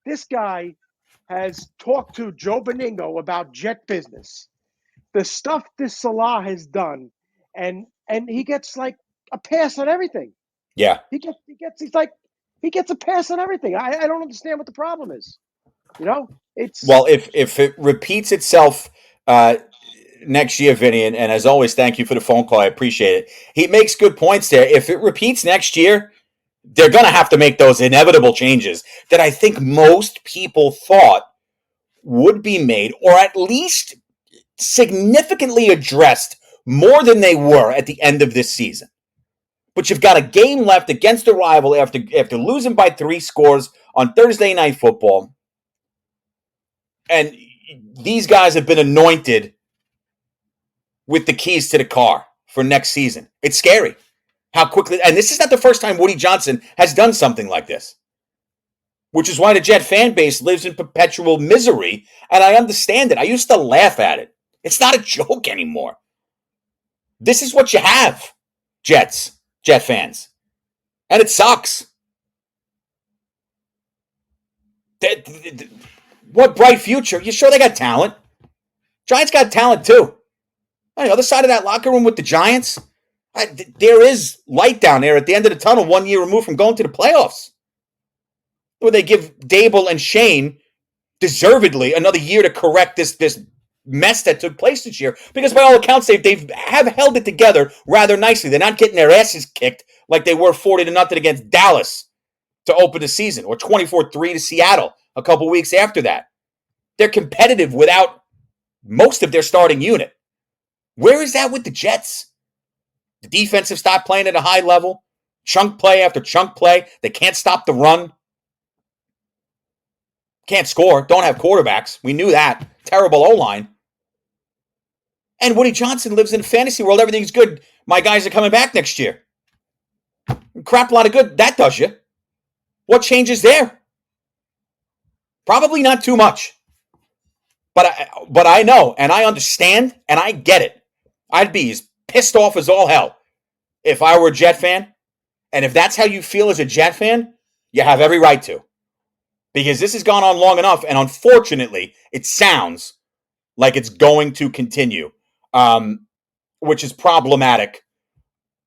this guy has talked to Joe Beningo about Jet business. The stuff this Salah has done, and he gets like a pass on everything. Yeah. He gets a pass on everything. I don't understand what the problem is. If it repeats itself next year, Vinny, and as always, thank you for the phone call. I appreciate it. He makes good points there. If it repeats next year, they're going to have to make those inevitable changes that I think most people thought would be made, or at least significantly addressed more than they were at the end of this season. But you've got a game left against a rival after losing by 3 scores on Thursday Night Football. And these guys have been anointed with the keys to the car for next season. It's scary how quickly, and this is not the first time Woody Johnson has done something like this, which is why the Jet fan base lives in perpetual misery, and I understand it. I used to laugh at it. It's not a joke anymore. This is what you have. Jet fans. And it sucks. What bright future? You sure they got talent? Giants got talent too. On the other side of that locker room with the Giants, there is light down there at the end of the tunnel 1 year removed from going to the playoffs. Where they give Dable and Shane deservedly another year to correct this mess that took place this year. Because by all accounts, they have held it together rather nicely. They're not getting their asses kicked like they were 40-0 against Dallas to open the season, or 24-3 to Seattle a couple weeks after that. They're competitive without most of their starting unit. Where is that with the Jets? The defense have stopped playing at a high level. Chunk play after chunk play. They can't stop the run. Can't score. Don't have quarterbacks. We knew that. Terrible O-line. And Woody Johnson lives in a fantasy world. Everything's good. My guys are coming back next year. Crap lot of good. That does you. What changes there? Probably not too much. But I know, and I understand, and I get it. I'd be as pissed off as all hell if I were a Jet fan. And if that's how you feel as a Jet fan, you have every right to. Because this has gone on long enough, and unfortunately, it sounds like it's going to continue, which is problematic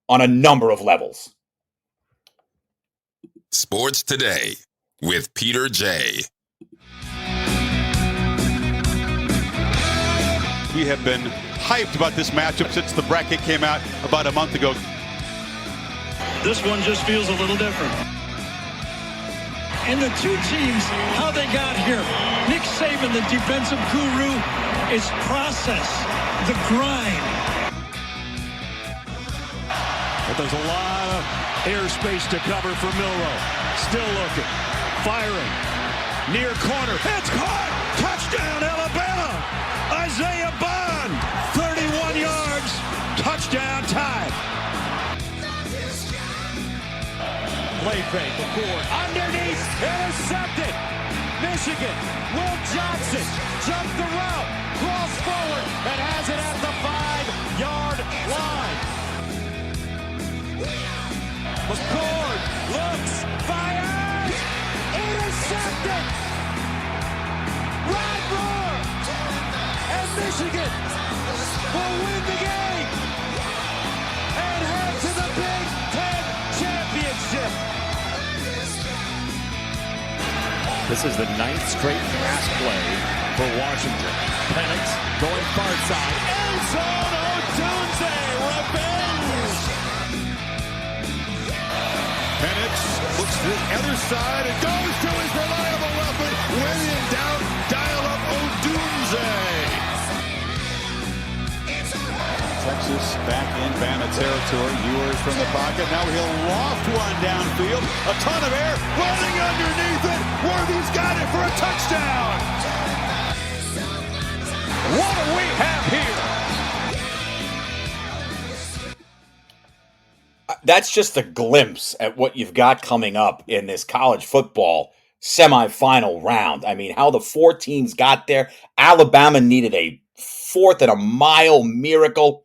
on a number of levels. Sports Today with Peter J. We have been hyped about this matchup since the bracket came out about a month ago. This one just feels a little different. And the two teams, how they got here. Nick Saban, the defensive guru, is process, the grind. But there's a lot of airspace to cover for Milroe. Still looking, firing, near corner. It's caught! Touchdown, Alabama! Isaiah Bond, 31 yards, touchdown time. Play fake, McCord, underneath, intercepted. Michigan, Will Johnson, jumped the route, cross forward, and has it at the 5-yard line. McCord looks, fires, intercepted. Rod Roar, and Michigan will win the game and head to the Big Ten Championship. This is the 9th straight pass play for Washington. Penix going far side. End zone, Odunze, revenge. Penix looks to the other side and goes to his reliable weapon. When in doubt, dial up Odunze. Texas back in Bama territory. Ewers from the pocket. Now he'll loft one downfield. A ton of air running underneath it. Worthy's got it for a touchdown. What do we have here? That's just a glimpse at what you've got coming up in this college football semifinal round. I mean, how the four teams got there. Alabama needed a fourth and a mile miracle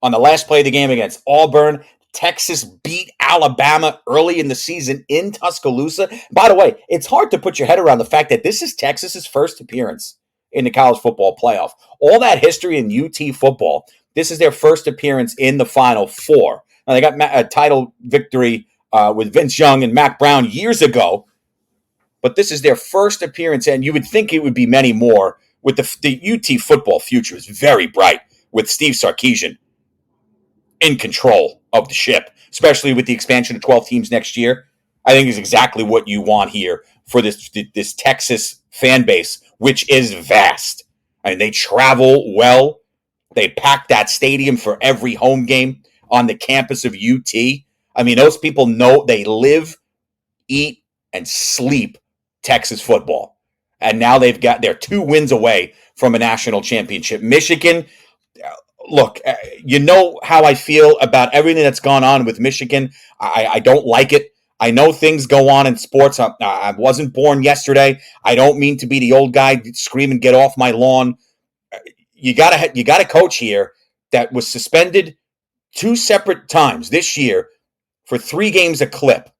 on the last play of the game against Auburn. Texas beat Alabama early in the season in Tuscaloosa. By the way, it's hard to put your head around the fact that this is Texas's first appearance in the college football playoff. All that history in UT football, this is their first appearance in the Final Four. Now, they got a title victory with Vince Young and Mac Brown years ago, but this is their first appearance, and you would think it would be many more. With the UT football future is very bright with Steve Sarkisian in control of the ship, especially with the expansion of 12 teams next year. I think is exactly what you want here for this Texas fan base, which is vast. I mean, they travel well. They pack that stadium for every home game on the campus of UT. I mean, those people know they live, eat, and sleep Texas football. And now they're 2 wins away from a national championship. Michigan, look, you know how I feel about everything that's gone on with Michigan. I don't like it. I know things go on in sports. I wasn't born yesterday. I don't mean to be the old guy screaming, "Get off my lawn." You got a coach here that was suspended 2 separate times this year for 3 games a clip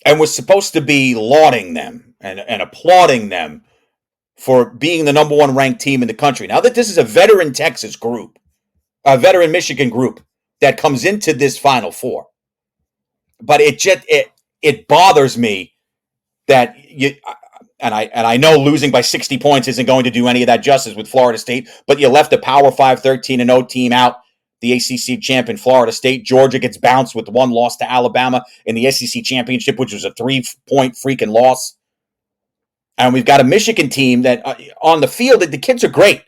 and was supposed to be lauding them and applauding them for being the number 1 ranked team in the country. Now that this is a veteran Texas group, a veteran Michigan group that comes into this Final Four. But it bothers me that I know losing by 60 points isn't going to do any of that justice with Florida State, but you left a Power 5 13-0 team out, the ACC champion Florida State. Georgia gets bounced with 1 loss to Alabama in the SEC championship, which was a 3-point freaking loss. And we've got a Michigan team that on the field, the kids are great.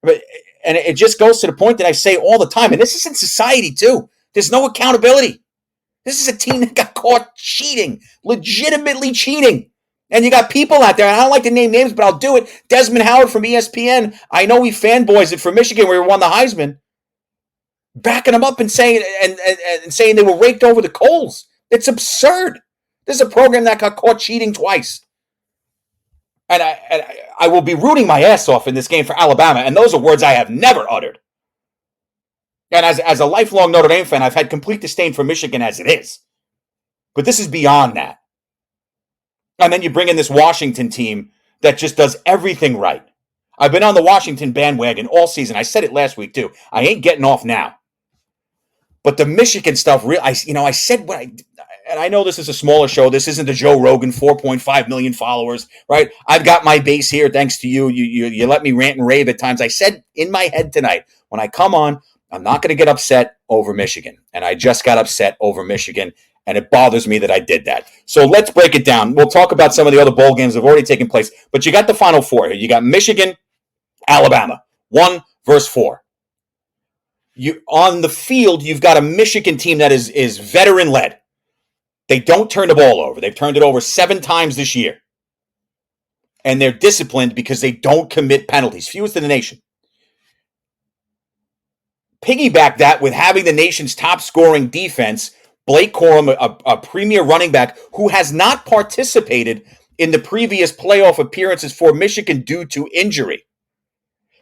And it just goes to the point that I say all the time, and this is in society too. There's no accountability. This is a team that got caught cheating, legitimately cheating. And you got people out there, and I don't like to name names, but I'll do it. Desmond Howard from ESPN. I know he fanboys it for Michigan where he won the Heisman. Backing them up and saying saying they were raked over the coals. It's absurd. This is a program that got caught cheating twice. And I will be rooting my ass off in this game for Alabama, and those are words I have never uttered. And as a lifelong Notre Dame fan, I've had complete disdain for Michigan as it is. But this is beyond that. And then you bring in this Washington team that just does everything right. I've been on the Washington bandwagon all season. I said it last week too. I ain't getting off now. But the Michigan stuff, I said what and I know this is a smaller show. This isn't the Joe Rogan, 4.5 million followers, right? I've got my base here thanks to you. You let me rant and rave at times. I said in my head tonight, when I come on, I'm not going to get upset over Michigan. And I just got upset over Michigan. And it bothers me that I did that. So let's break it down. We'll talk about some of the other bowl games that have already taken place. But you got the Final Four here. You got Michigan, Alabama, 1 versus 4. On the field, you've got a Michigan team that is veteran-led. They don't turn the ball over. They've turned it over 7 times this year. And they're disciplined because they don't commit penalties. Fewest in the nation. Piggyback that with having the nation's top scoring defense, Blake Corum, a premier running back who has not participated in the previous playoff appearances for Michigan due to injury.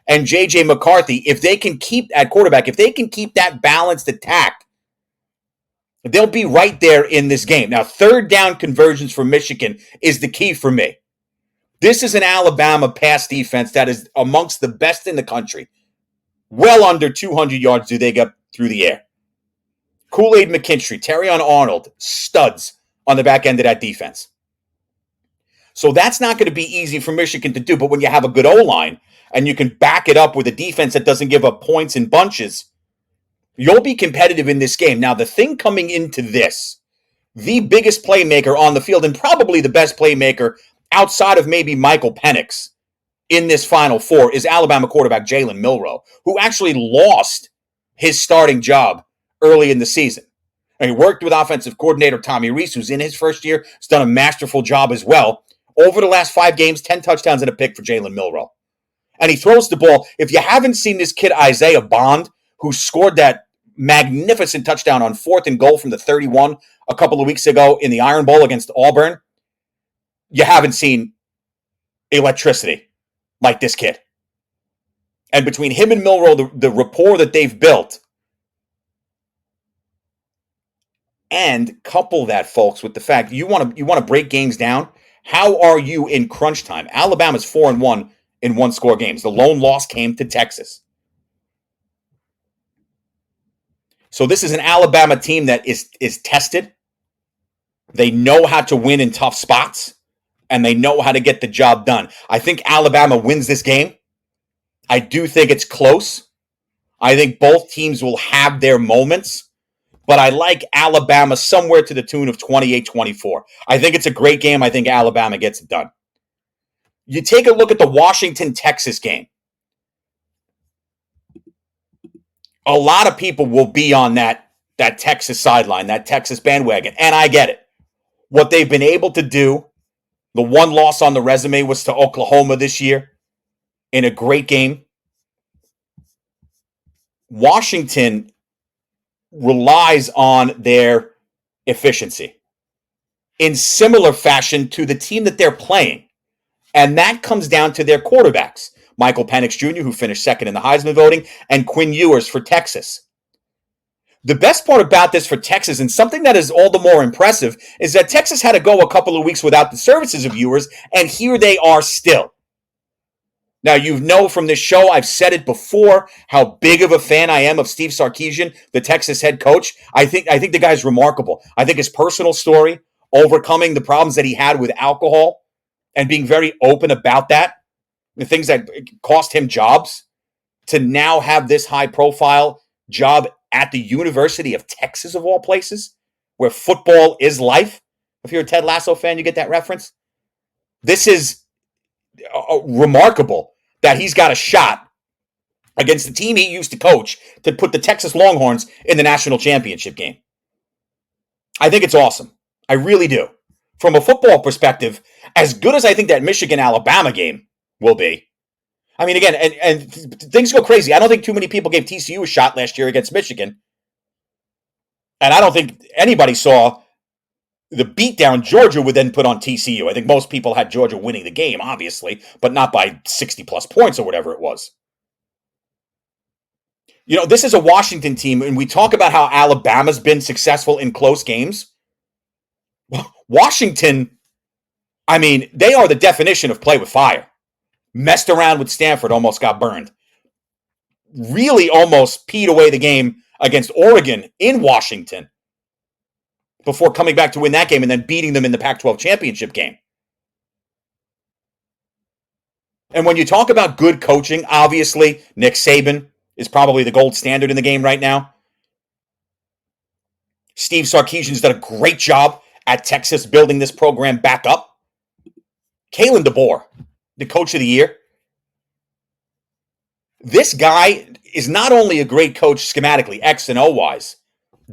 And J.J. McCarthy, if they can keep at quarterback, if they can keep that balanced attack, they'll be right there in this game. Now, 3rd down conversions for Michigan is the key for me. This is an Alabama pass defense that is amongst the best in the country. Well under 200 yards do they get through the air. Kool-Aid McKinstry, Terrion Arnold, studs on the back end of that defense. So that's not going to be easy for Michigan to do. But when you have a good O-line and you can back it up with a defense that doesn't give up points in bunches, you'll be competitive in this game. Now, the thing coming into this, the biggest playmaker on the field and probably the best playmaker outside of maybe Michael Penix in this Final Four is Alabama quarterback Jalen Milroe, who actually lost his starting job early in the season. And he worked with offensive coordinator Tommy Rees, who's in his first year, has done a masterful job as well. Over the last 5 games, 10 touchdowns and a pick for Jalen Milroe. And he throws the ball. If you haven't seen this kid, Isaiah Bond, who scored that magnificent touchdown on 4th and goal from the 31 a couple of weeks ago in the Iron Bowl against Auburn, you haven't seen electricity like this kid. And between him and Milroe, the rapport that they've built, and couple that, folks, with the fact you want to break games down. How are you in crunch time? Alabama's 4-1 in 1-score games. The lone loss came to Texas. So this is an Alabama team that is tested. They know how to win in tough spots, and they know how to get the job done. I think Alabama wins this game. I do think it's close. I think both teams will have their moments. But I like Alabama somewhere to the tune of 28-24. I think it's a great game. I think Alabama gets it done. You take a look at the Washington-Texas game. A lot of people will be on that Texas sideline, that Texas bandwagon, and I get it. What they've been able to do, the one loss on the resume was to Oklahoma this year in a great game. Washington relies on their efficiency in similar fashion to the team that they're playing. And that comes down to their quarterbacks. Michael Penix Jr., who finished second in the Heisman voting, and Quinn Ewers for Texas. The best part about this for Texas, and something that is all the more impressive, is that Texas had to go a couple of weeks without the services of Ewers, and here they are still. Now, you know from this show, I've said it before, how big of a fan I am of Steve Sarkisian, the Texas head coach. I think the guy's remarkable. I think his personal story, overcoming the problems that he had with alcohol and being very open about that, the things that cost him jobs, to now have this high-profile job at the University of Texas, of all places, where football is life. If you're a Ted Lasso fan, you get that reference. This is remarkable that he's got a shot against the team he used to coach to put the Texas Longhorns in the national championship game. I think it's awesome. I really do. From a football perspective, as good as I think that Michigan-Alabama game will be, I mean, again, and things go crazy. I don't think too many people gave TCU a shot last year against Michigan. And I don't think anybody saw the beatdown Georgia would then put on TCU. I think most people had Georgia winning the game, obviously, but not by 60-plus points or whatever it was. You know, this is a Washington team, and we talk about how Alabama's been successful in close games. Washington, I mean, they are the definition of play with fire. Messed around with Stanford, almost got burned. Really almost peed away the game against Oregon in Washington before coming back to win that game and then beating them in the Pac-12 championship game. And when you talk about good coaching, obviously, Nick Saban is probably the gold standard in the game right now. Steve Sarkisian's done a great job at Texas building this program back up. Kalen DeBoer, the coach of the year. This guy is not only a great coach schematically, X and O-wise.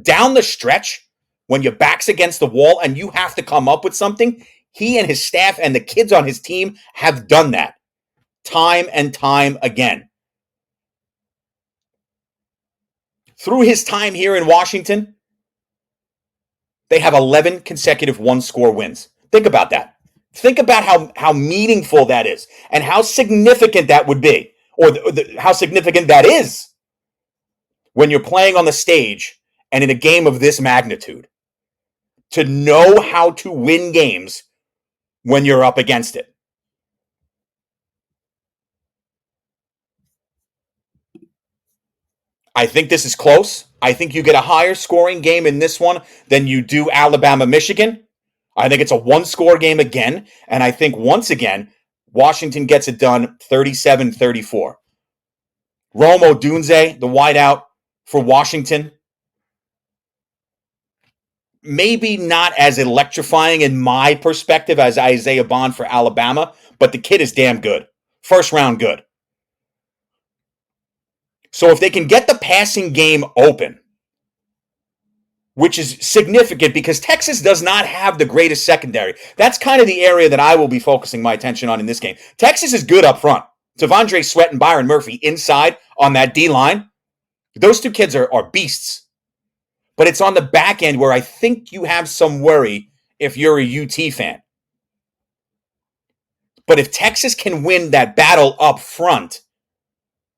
Down the stretch, when your back's against the wall and you have to come up with something, he and his staff and the kids on his team have done that time and time again. Through his time here in Washington, they have 11 consecutive one-score wins. Think about that. Think about how meaningful that is and how significant that would be, or how significant that is when you're playing on the stage and in a game of this magnitude. To know how to win games when you're up against it. I think this is close. I think you get a higher scoring game in this one than you do Alabama-Michigan. I think it's a one-score game again. And I think, once again, Washington gets it done 37-34. Rome Odunze, the wideout for Washington, maybe not as electrifying in my perspective as Isaiah Bond for Alabama, but the kid is damn good. First round good. So if they can get the passing game open, which is significant because Texas does not have the greatest secondary. That's kind of the area that I will be focusing my attention on in this game. Texas is good up front. T'Vondre Sweat and Byron Murphy inside on that D-line. Those two kids are beasts. But it's on the back end where I think you have some worry if you're a UT fan. But if Texas can win that battle up front,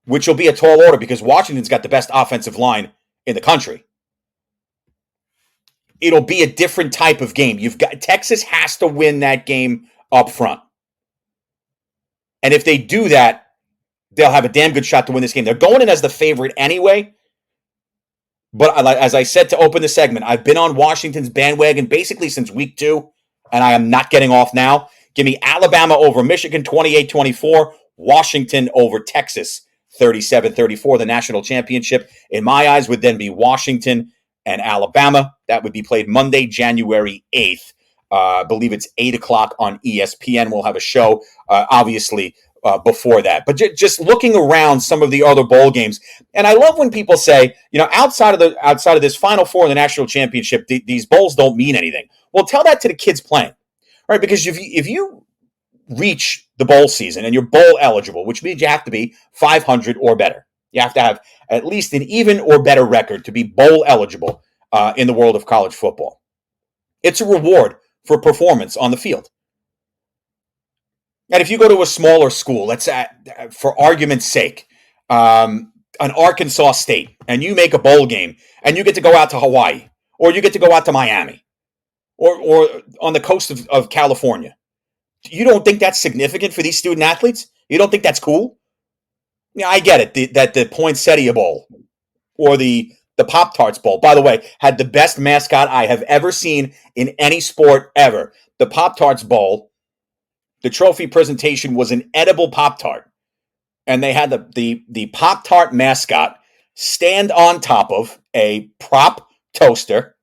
which will be a tall order because Washington's got the best offensive line in the country, it'll be a different type of game. Texas has to win that game up front. And if they do that, they'll have a damn good shot to win this game. They're going in as the favorite anyway. But as I said to open the segment, I've been on Washington's bandwagon basically since week 2, and I am not getting off now. Give me Alabama over Michigan 28-24, Washington over Texas 37-34. The national championship, in my eyes, would then be Washington and Alabama. That would be played Monday, January 8th. I believe it's 8 o'clock on ESPN. We'll have a show, obviously, before that. But just looking around some of the other bowl games, and I love when people say, you know, outside of this Final Four in the national championship, these bowls don't mean anything. Well, tell that to the kids playing, right? Because if you reach the bowl season and you're bowl eligible, which means you have to be 500 or better. You have to have at least an even or better record to be bowl eligible in the world of college football. It's a reward for performance on the field. And if you go to a smaller school, let's for argument's sake, an Arkansas State, and you make a bowl game, and you get to go out to Hawaii, or you get to go out to Miami, or on the coast of California, you don't think that's significant for these student athletes? You don't think that's cool? Yeah, I get it. That the Poinsettia Bowl or the Pop-Tarts Bowl, by the way, had the best mascot I have ever seen in any sport ever. The Pop-Tarts Bowl, the trophy presentation was an edible Pop-Tart. And they had the Pop-Tart mascot stand on top of a prop toaster.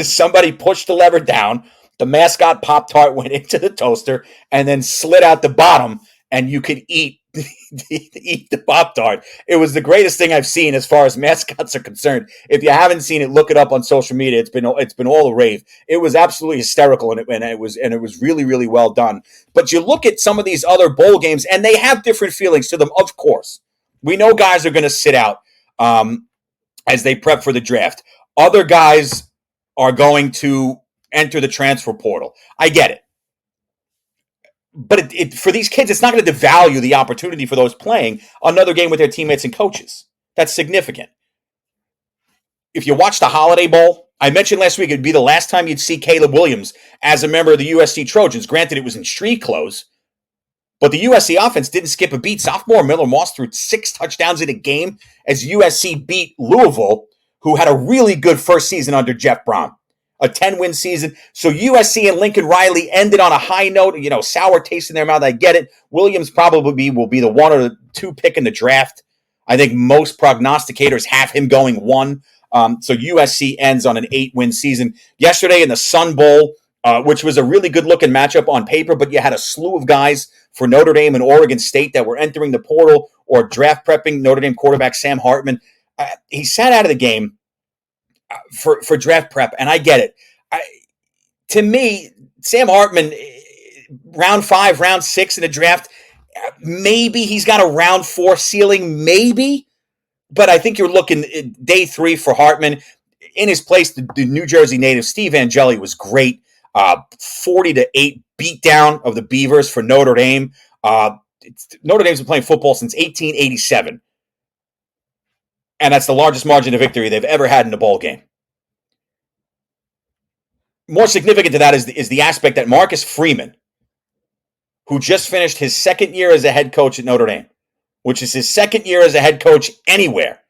Somebody pushed the lever down. The mascot Pop-Tart went into the toaster and then slid out the bottom, and you could eat the Pop-Tart. It was the greatest thing I've seen as far as mascots are concerned. If you haven't seen it, look it up on social media. It's been all the rave. It was absolutely hysterical, and it was really, really well done. But you look at some of these other bowl games, and they have different feelings to them, of course. We know guys are going to sit out as they prep for the draft. Other guys are going to enter the transfer portal. I get it. But for these kids, it's not going to devalue the opportunity for those playing another game with their teammates and coaches. That's significant. If you watch the Holiday Bowl, I mentioned last week it'd be the last time you'd see Caleb Williams as a member of the USC Trojans. Granted, it was in street clothes, but the USC offense didn't skip a beat. Sophomore Miller Moss threw 6 touchdowns in a game as USC beat Louisville, who had a really good first season under Jeff Brom. A 10-win season. So USC and Lincoln Riley ended on a high note, sour taste in their mouth. I get it. Williams probably will be the 1 or the 2 pick in the draft. I think most prognosticators have him going 1. So USC ends on an 8-win season. Yesterday in the Sun Bowl, which was a really good-looking matchup on paper, but you had a slew of guys for Notre Dame and Oregon State that were entering the portal or draft prepping. Notre Dame quarterback Sam Hartman. He sat out of the game for draft prep, and I get it. To me, Sam Hartman, round 5, round 6 in the draft, maybe he's got a round 4 ceiling, maybe, but I think you're looking at day 3 for Hartman. In his place, the New Jersey native Steve Angeli was great. 40-8 beatdown of the Beavers for Notre Dame. Notre Dame's been playing football since 1887. And that's the largest margin of victory they've ever had in a bowl game. More significant to that is the aspect that Marcus Freeman, who just finished his second year as a head coach at Notre Dame, which is his second year as a head coach anywhere,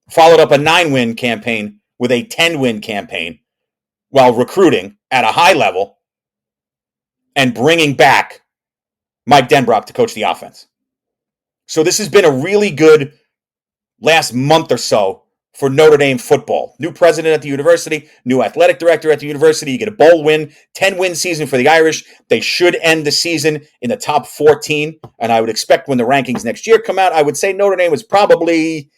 followed up a 9-win campaign with a 10-win campaign while recruiting at a high level and bringing back Mike Denbrock to coach the offense. So this has been a really good last month or so for Notre Dame football. New president at the university, new athletic director at the university. You get a bowl win, 10-win season for the Irish. They should end the season in the top 14, and I would expect when the rankings next year come out, I would say Notre Dame was probably,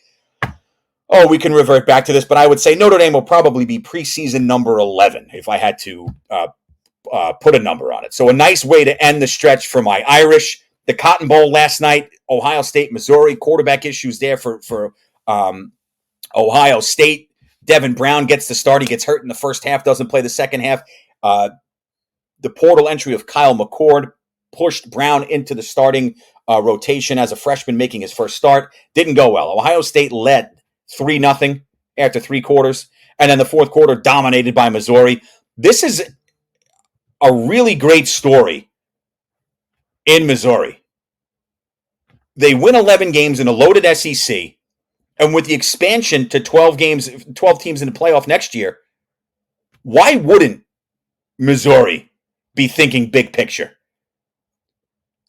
we can revert back to this, but I would say Notre Dame will probably be preseason number 11 if I had to put a number on it. So a nice way to end the stretch for my Irish. The Cotton Bowl last night, Ohio State, Missouri, quarterback issues there for Ohio State. Devin Brown gets the start. He gets hurt in the first half, doesn't play the second half. The portal entry of Kyle McCord pushed Brown into the starting rotation as a freshman making his first start. Didn't go well. Ohio State led 3-0 after 3 quarters, and then the fourth quarter dominated by Missouri. This is a really great story in Missouri. They win 11 games in a loaded SEC, and with the expansion to 12 teams in the playoff next year, why wouldn't Missouri be thinking big picture?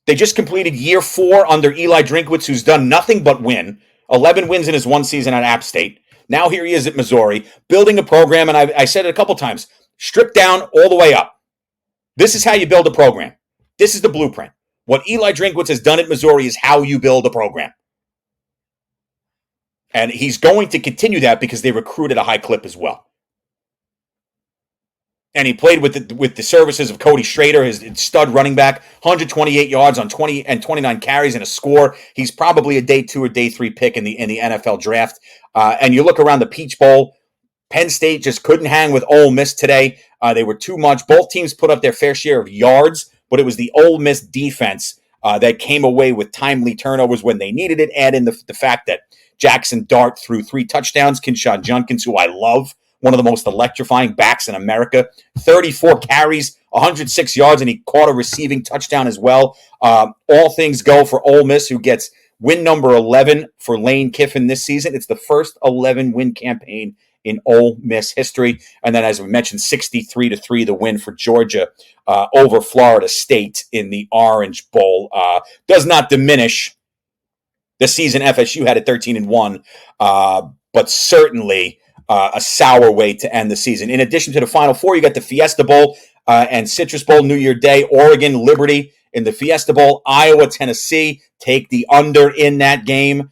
They just completed year 4 under Eli Drinkwitz, who's done nothing but win. 11 wins in his 1 season at App State. Now here he is at Missouri, building a program, and I said it a couple times, stripped down all the way up. This is how you build a program. This is the blueprint. What Eli Drinkwitz has done at Missouri is how you build a program. And he's going to continue that because they recruit at a high clip as well. And he played with the services of Cody Schrader, his stud running back, 128 yards on 29 carries and a score. He's probably a day 2 or day 3 pick in the NFL draft. And you look around the Peach Bowl, Penn State just couldn't hang with Ole Miss today. They were too much. Both teams put up their fair share of yards, but it was the Ole Miss defense that came away with timely turnovers when they needed it. Add in the fact that Jackson Dart threw 3 touchdowns. Kinshawn Junkins, who I love, one of the most electrifying backs in America, 34 carries, 106 yards, and he caught a receiving touchdown as well. All things go for Ole Miss, who gets win number 11 for Lane Kiffin this season. It's the first 11-win campaign in Ole Miss history. And then, as we mentioned, 63-3, the win for Georgia over Florida State in the Orange Bowl. Does not diminish the season FSU had at 13-1, but certainly a sour way to end the season. In addition to the Final Four, you got the Fiesta Bowl and Citrus Bowl, New Year Day, Oregon, Liberty in the Fiesta Bowl, Iowa, Tennessee. Take the under in that game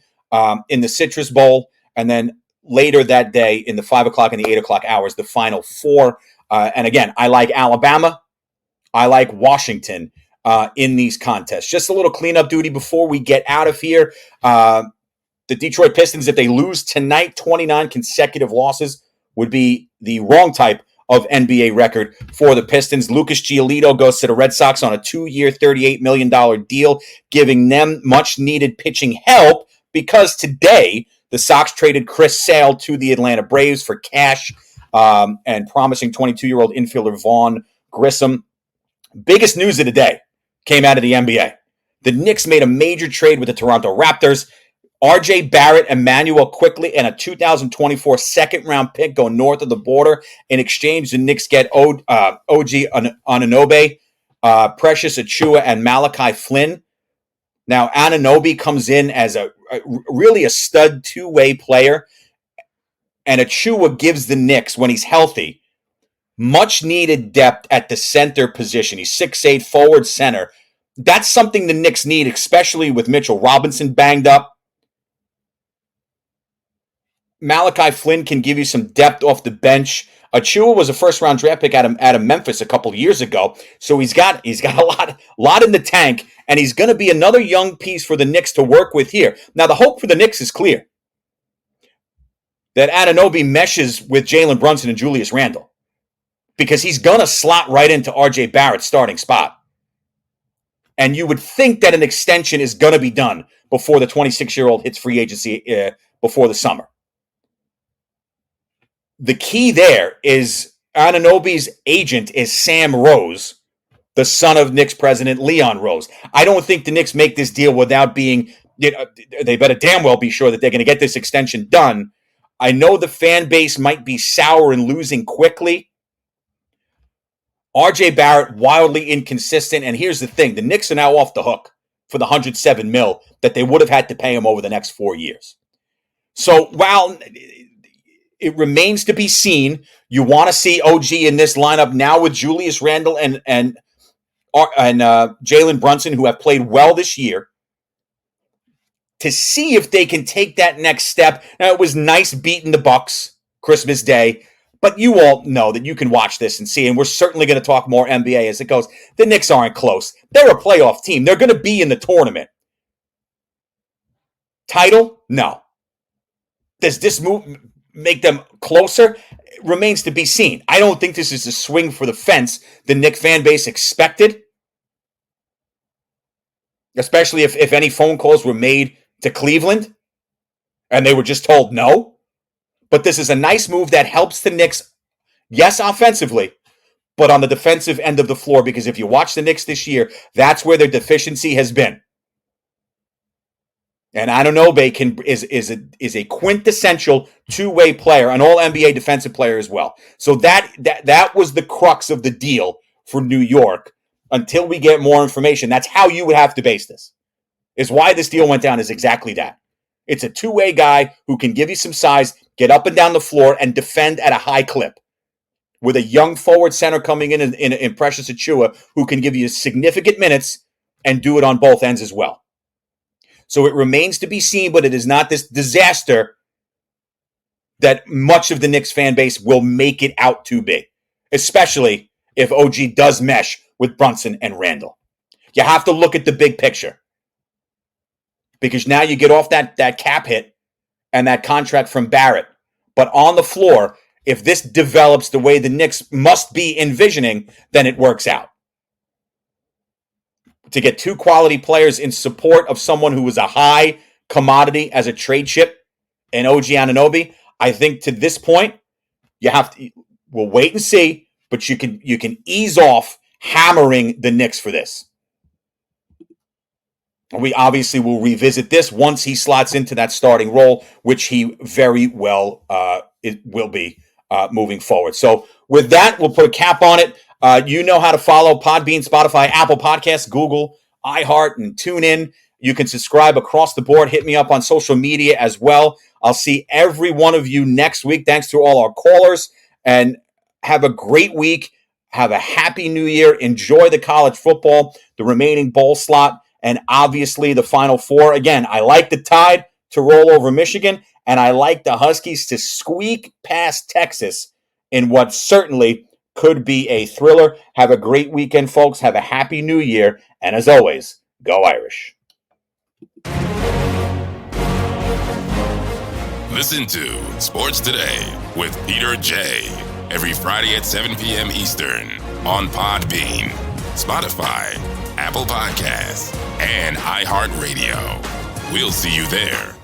in the Citrus Bowl. And then later that day in the 5 o'clock and the 8 o'clock hours, the Final Four. And again, I like Alabama. I like Washington in these contests. Just a little cleanup duty before we get out of here. The Detroit Pistons, if they lose tonight, 29 consecutive losses would be the wrong type of NBA record for the Pistons. Lucas Giolito goes to the Red Sox on a 2-year, $38 million deal, giving them much-needed pitching help because today the Sox traded Chris Sale to the Atlanta Braves for cash and promising 22-year-old infielder Vaughn Grissom. Biggest news of the day came out of the NBA. The Knicks made a major trade with the Toronto Raptors. R.J. Barrett, Emmanuel Quickly, and a 2024 second-round pick go north of the border. In exchange, the Knicks get OG Anunoby, Precious Achiuwa, and Malachi Flynn. Now, Anunoby comes in as really a stud two-way player, and Achiuwa gives the Knicks, when he's healthy, much-needed depth at the center position. He's 6'8", forward center. That's something the Knicks need, especially with Mitchell Robinson banged up. Malachi Flynn can give you some depth off the bench. Achiuwa was a first-round draft pick out of Memphis a couple years ago, so he's got a lot in the tank, and he's going to be another young piece for the Knicks to work with here. Now, the hope for the Knicks is clear, that Anunoby meshes with Jalen Brunson and Julius Randle, because he's going to slot right into R.J. Barrett's starting spot. And you would think that an extension is going to be done before the 26-year-old hits free agency before the summer. The key there is Anunoby's agent is Sam Rose, the son of Knicks president Leon Rose. I don't think the Knicks make this deal without being, they better damn well be sure that they're going to get this extension done. I know the fan base might be sour and losing quickly. R.J. Barrett, wildly inconsistent. And here's the thing. The Knicks are now off the hook for the $107 million that they would have had to pay him over the next 4 years. So while it remains to be seen, you want to see OG in this lineup now with Julius Randle and Jalen Brunson, who have played well this year, to see if they can take that next step. Now, it was nice beating the Bucks Christmas Day, but you all know that you can watch this and see, and we're certainly going to talk more NBA as it goes. The Knicks aren't close. They're a playoff team. They're going to be in the tournament. Title? No. Does this move make them closer? It remains to be seen. I don't think this is a swing for the fence the Knick fan base expected, especially if any phone calls were made to Cleveland and they were just told no. But this is a nice move that helps the Knicks, yes, offensively, but on the defensive end of the floor, because if you watch the Knicks this year, that's where their deficiency has been. And Anunoby is a quintessential two-way player, an all-NBA defensive player as well. So that was the crux of the deal for New York until we get more information. That's how you would have to base this. Is why this deal went down is exactly that. It's a two-way guy who can give you some size, get up and down the floor, and defend at a high clip. With a young forward center coming in Precious Achiuwa, who can give you significant minutes and do it on both ends as well. So it remains to be seen, but it is not this disaster that much of the Knicks fan base will make it out to be, especially if OG does mesh with Brunson and Randle. You have to look at the big picture, because now you get off that cap hit and that contract from Barrett. But on the floor, if this develops the way the Knicks must be envisioning, then it works out. to get 2 quality players in support of someone who was a high commodity as a trade chip in OG Anunoby. I think to this point, we'll wait and see, but you can ease off hammering the Knicks for this. We obviously will revisit this once he slots into that starting role, which he very well it will be moving forward. So with that, we'll put a cap on it. You know how to follow Podbean, Spotify, Apple Podcasts, Google, iHeart, and TuneIn. You can subscribe across the board. Hit me up on social media as well. I'll see every one of you next week. Thanks to all our callers. And have a great week. Have a happy new year. Enjoy the college football, the remaining bowl slot, and obviously the Final Four. Again, I like the Tide to roll over Michigan, and I like the Huskies to squeak past Texas in what certainly could be a thriller. Have a great weekend, folks. Have a happy new year. And as always, go Irish. Listen to Sports Today with Peter J. every Friday at 7 p.m. Eastern on Podbean, Spotify, Apple Podcasts, and iHeartRadio. We'll see you there.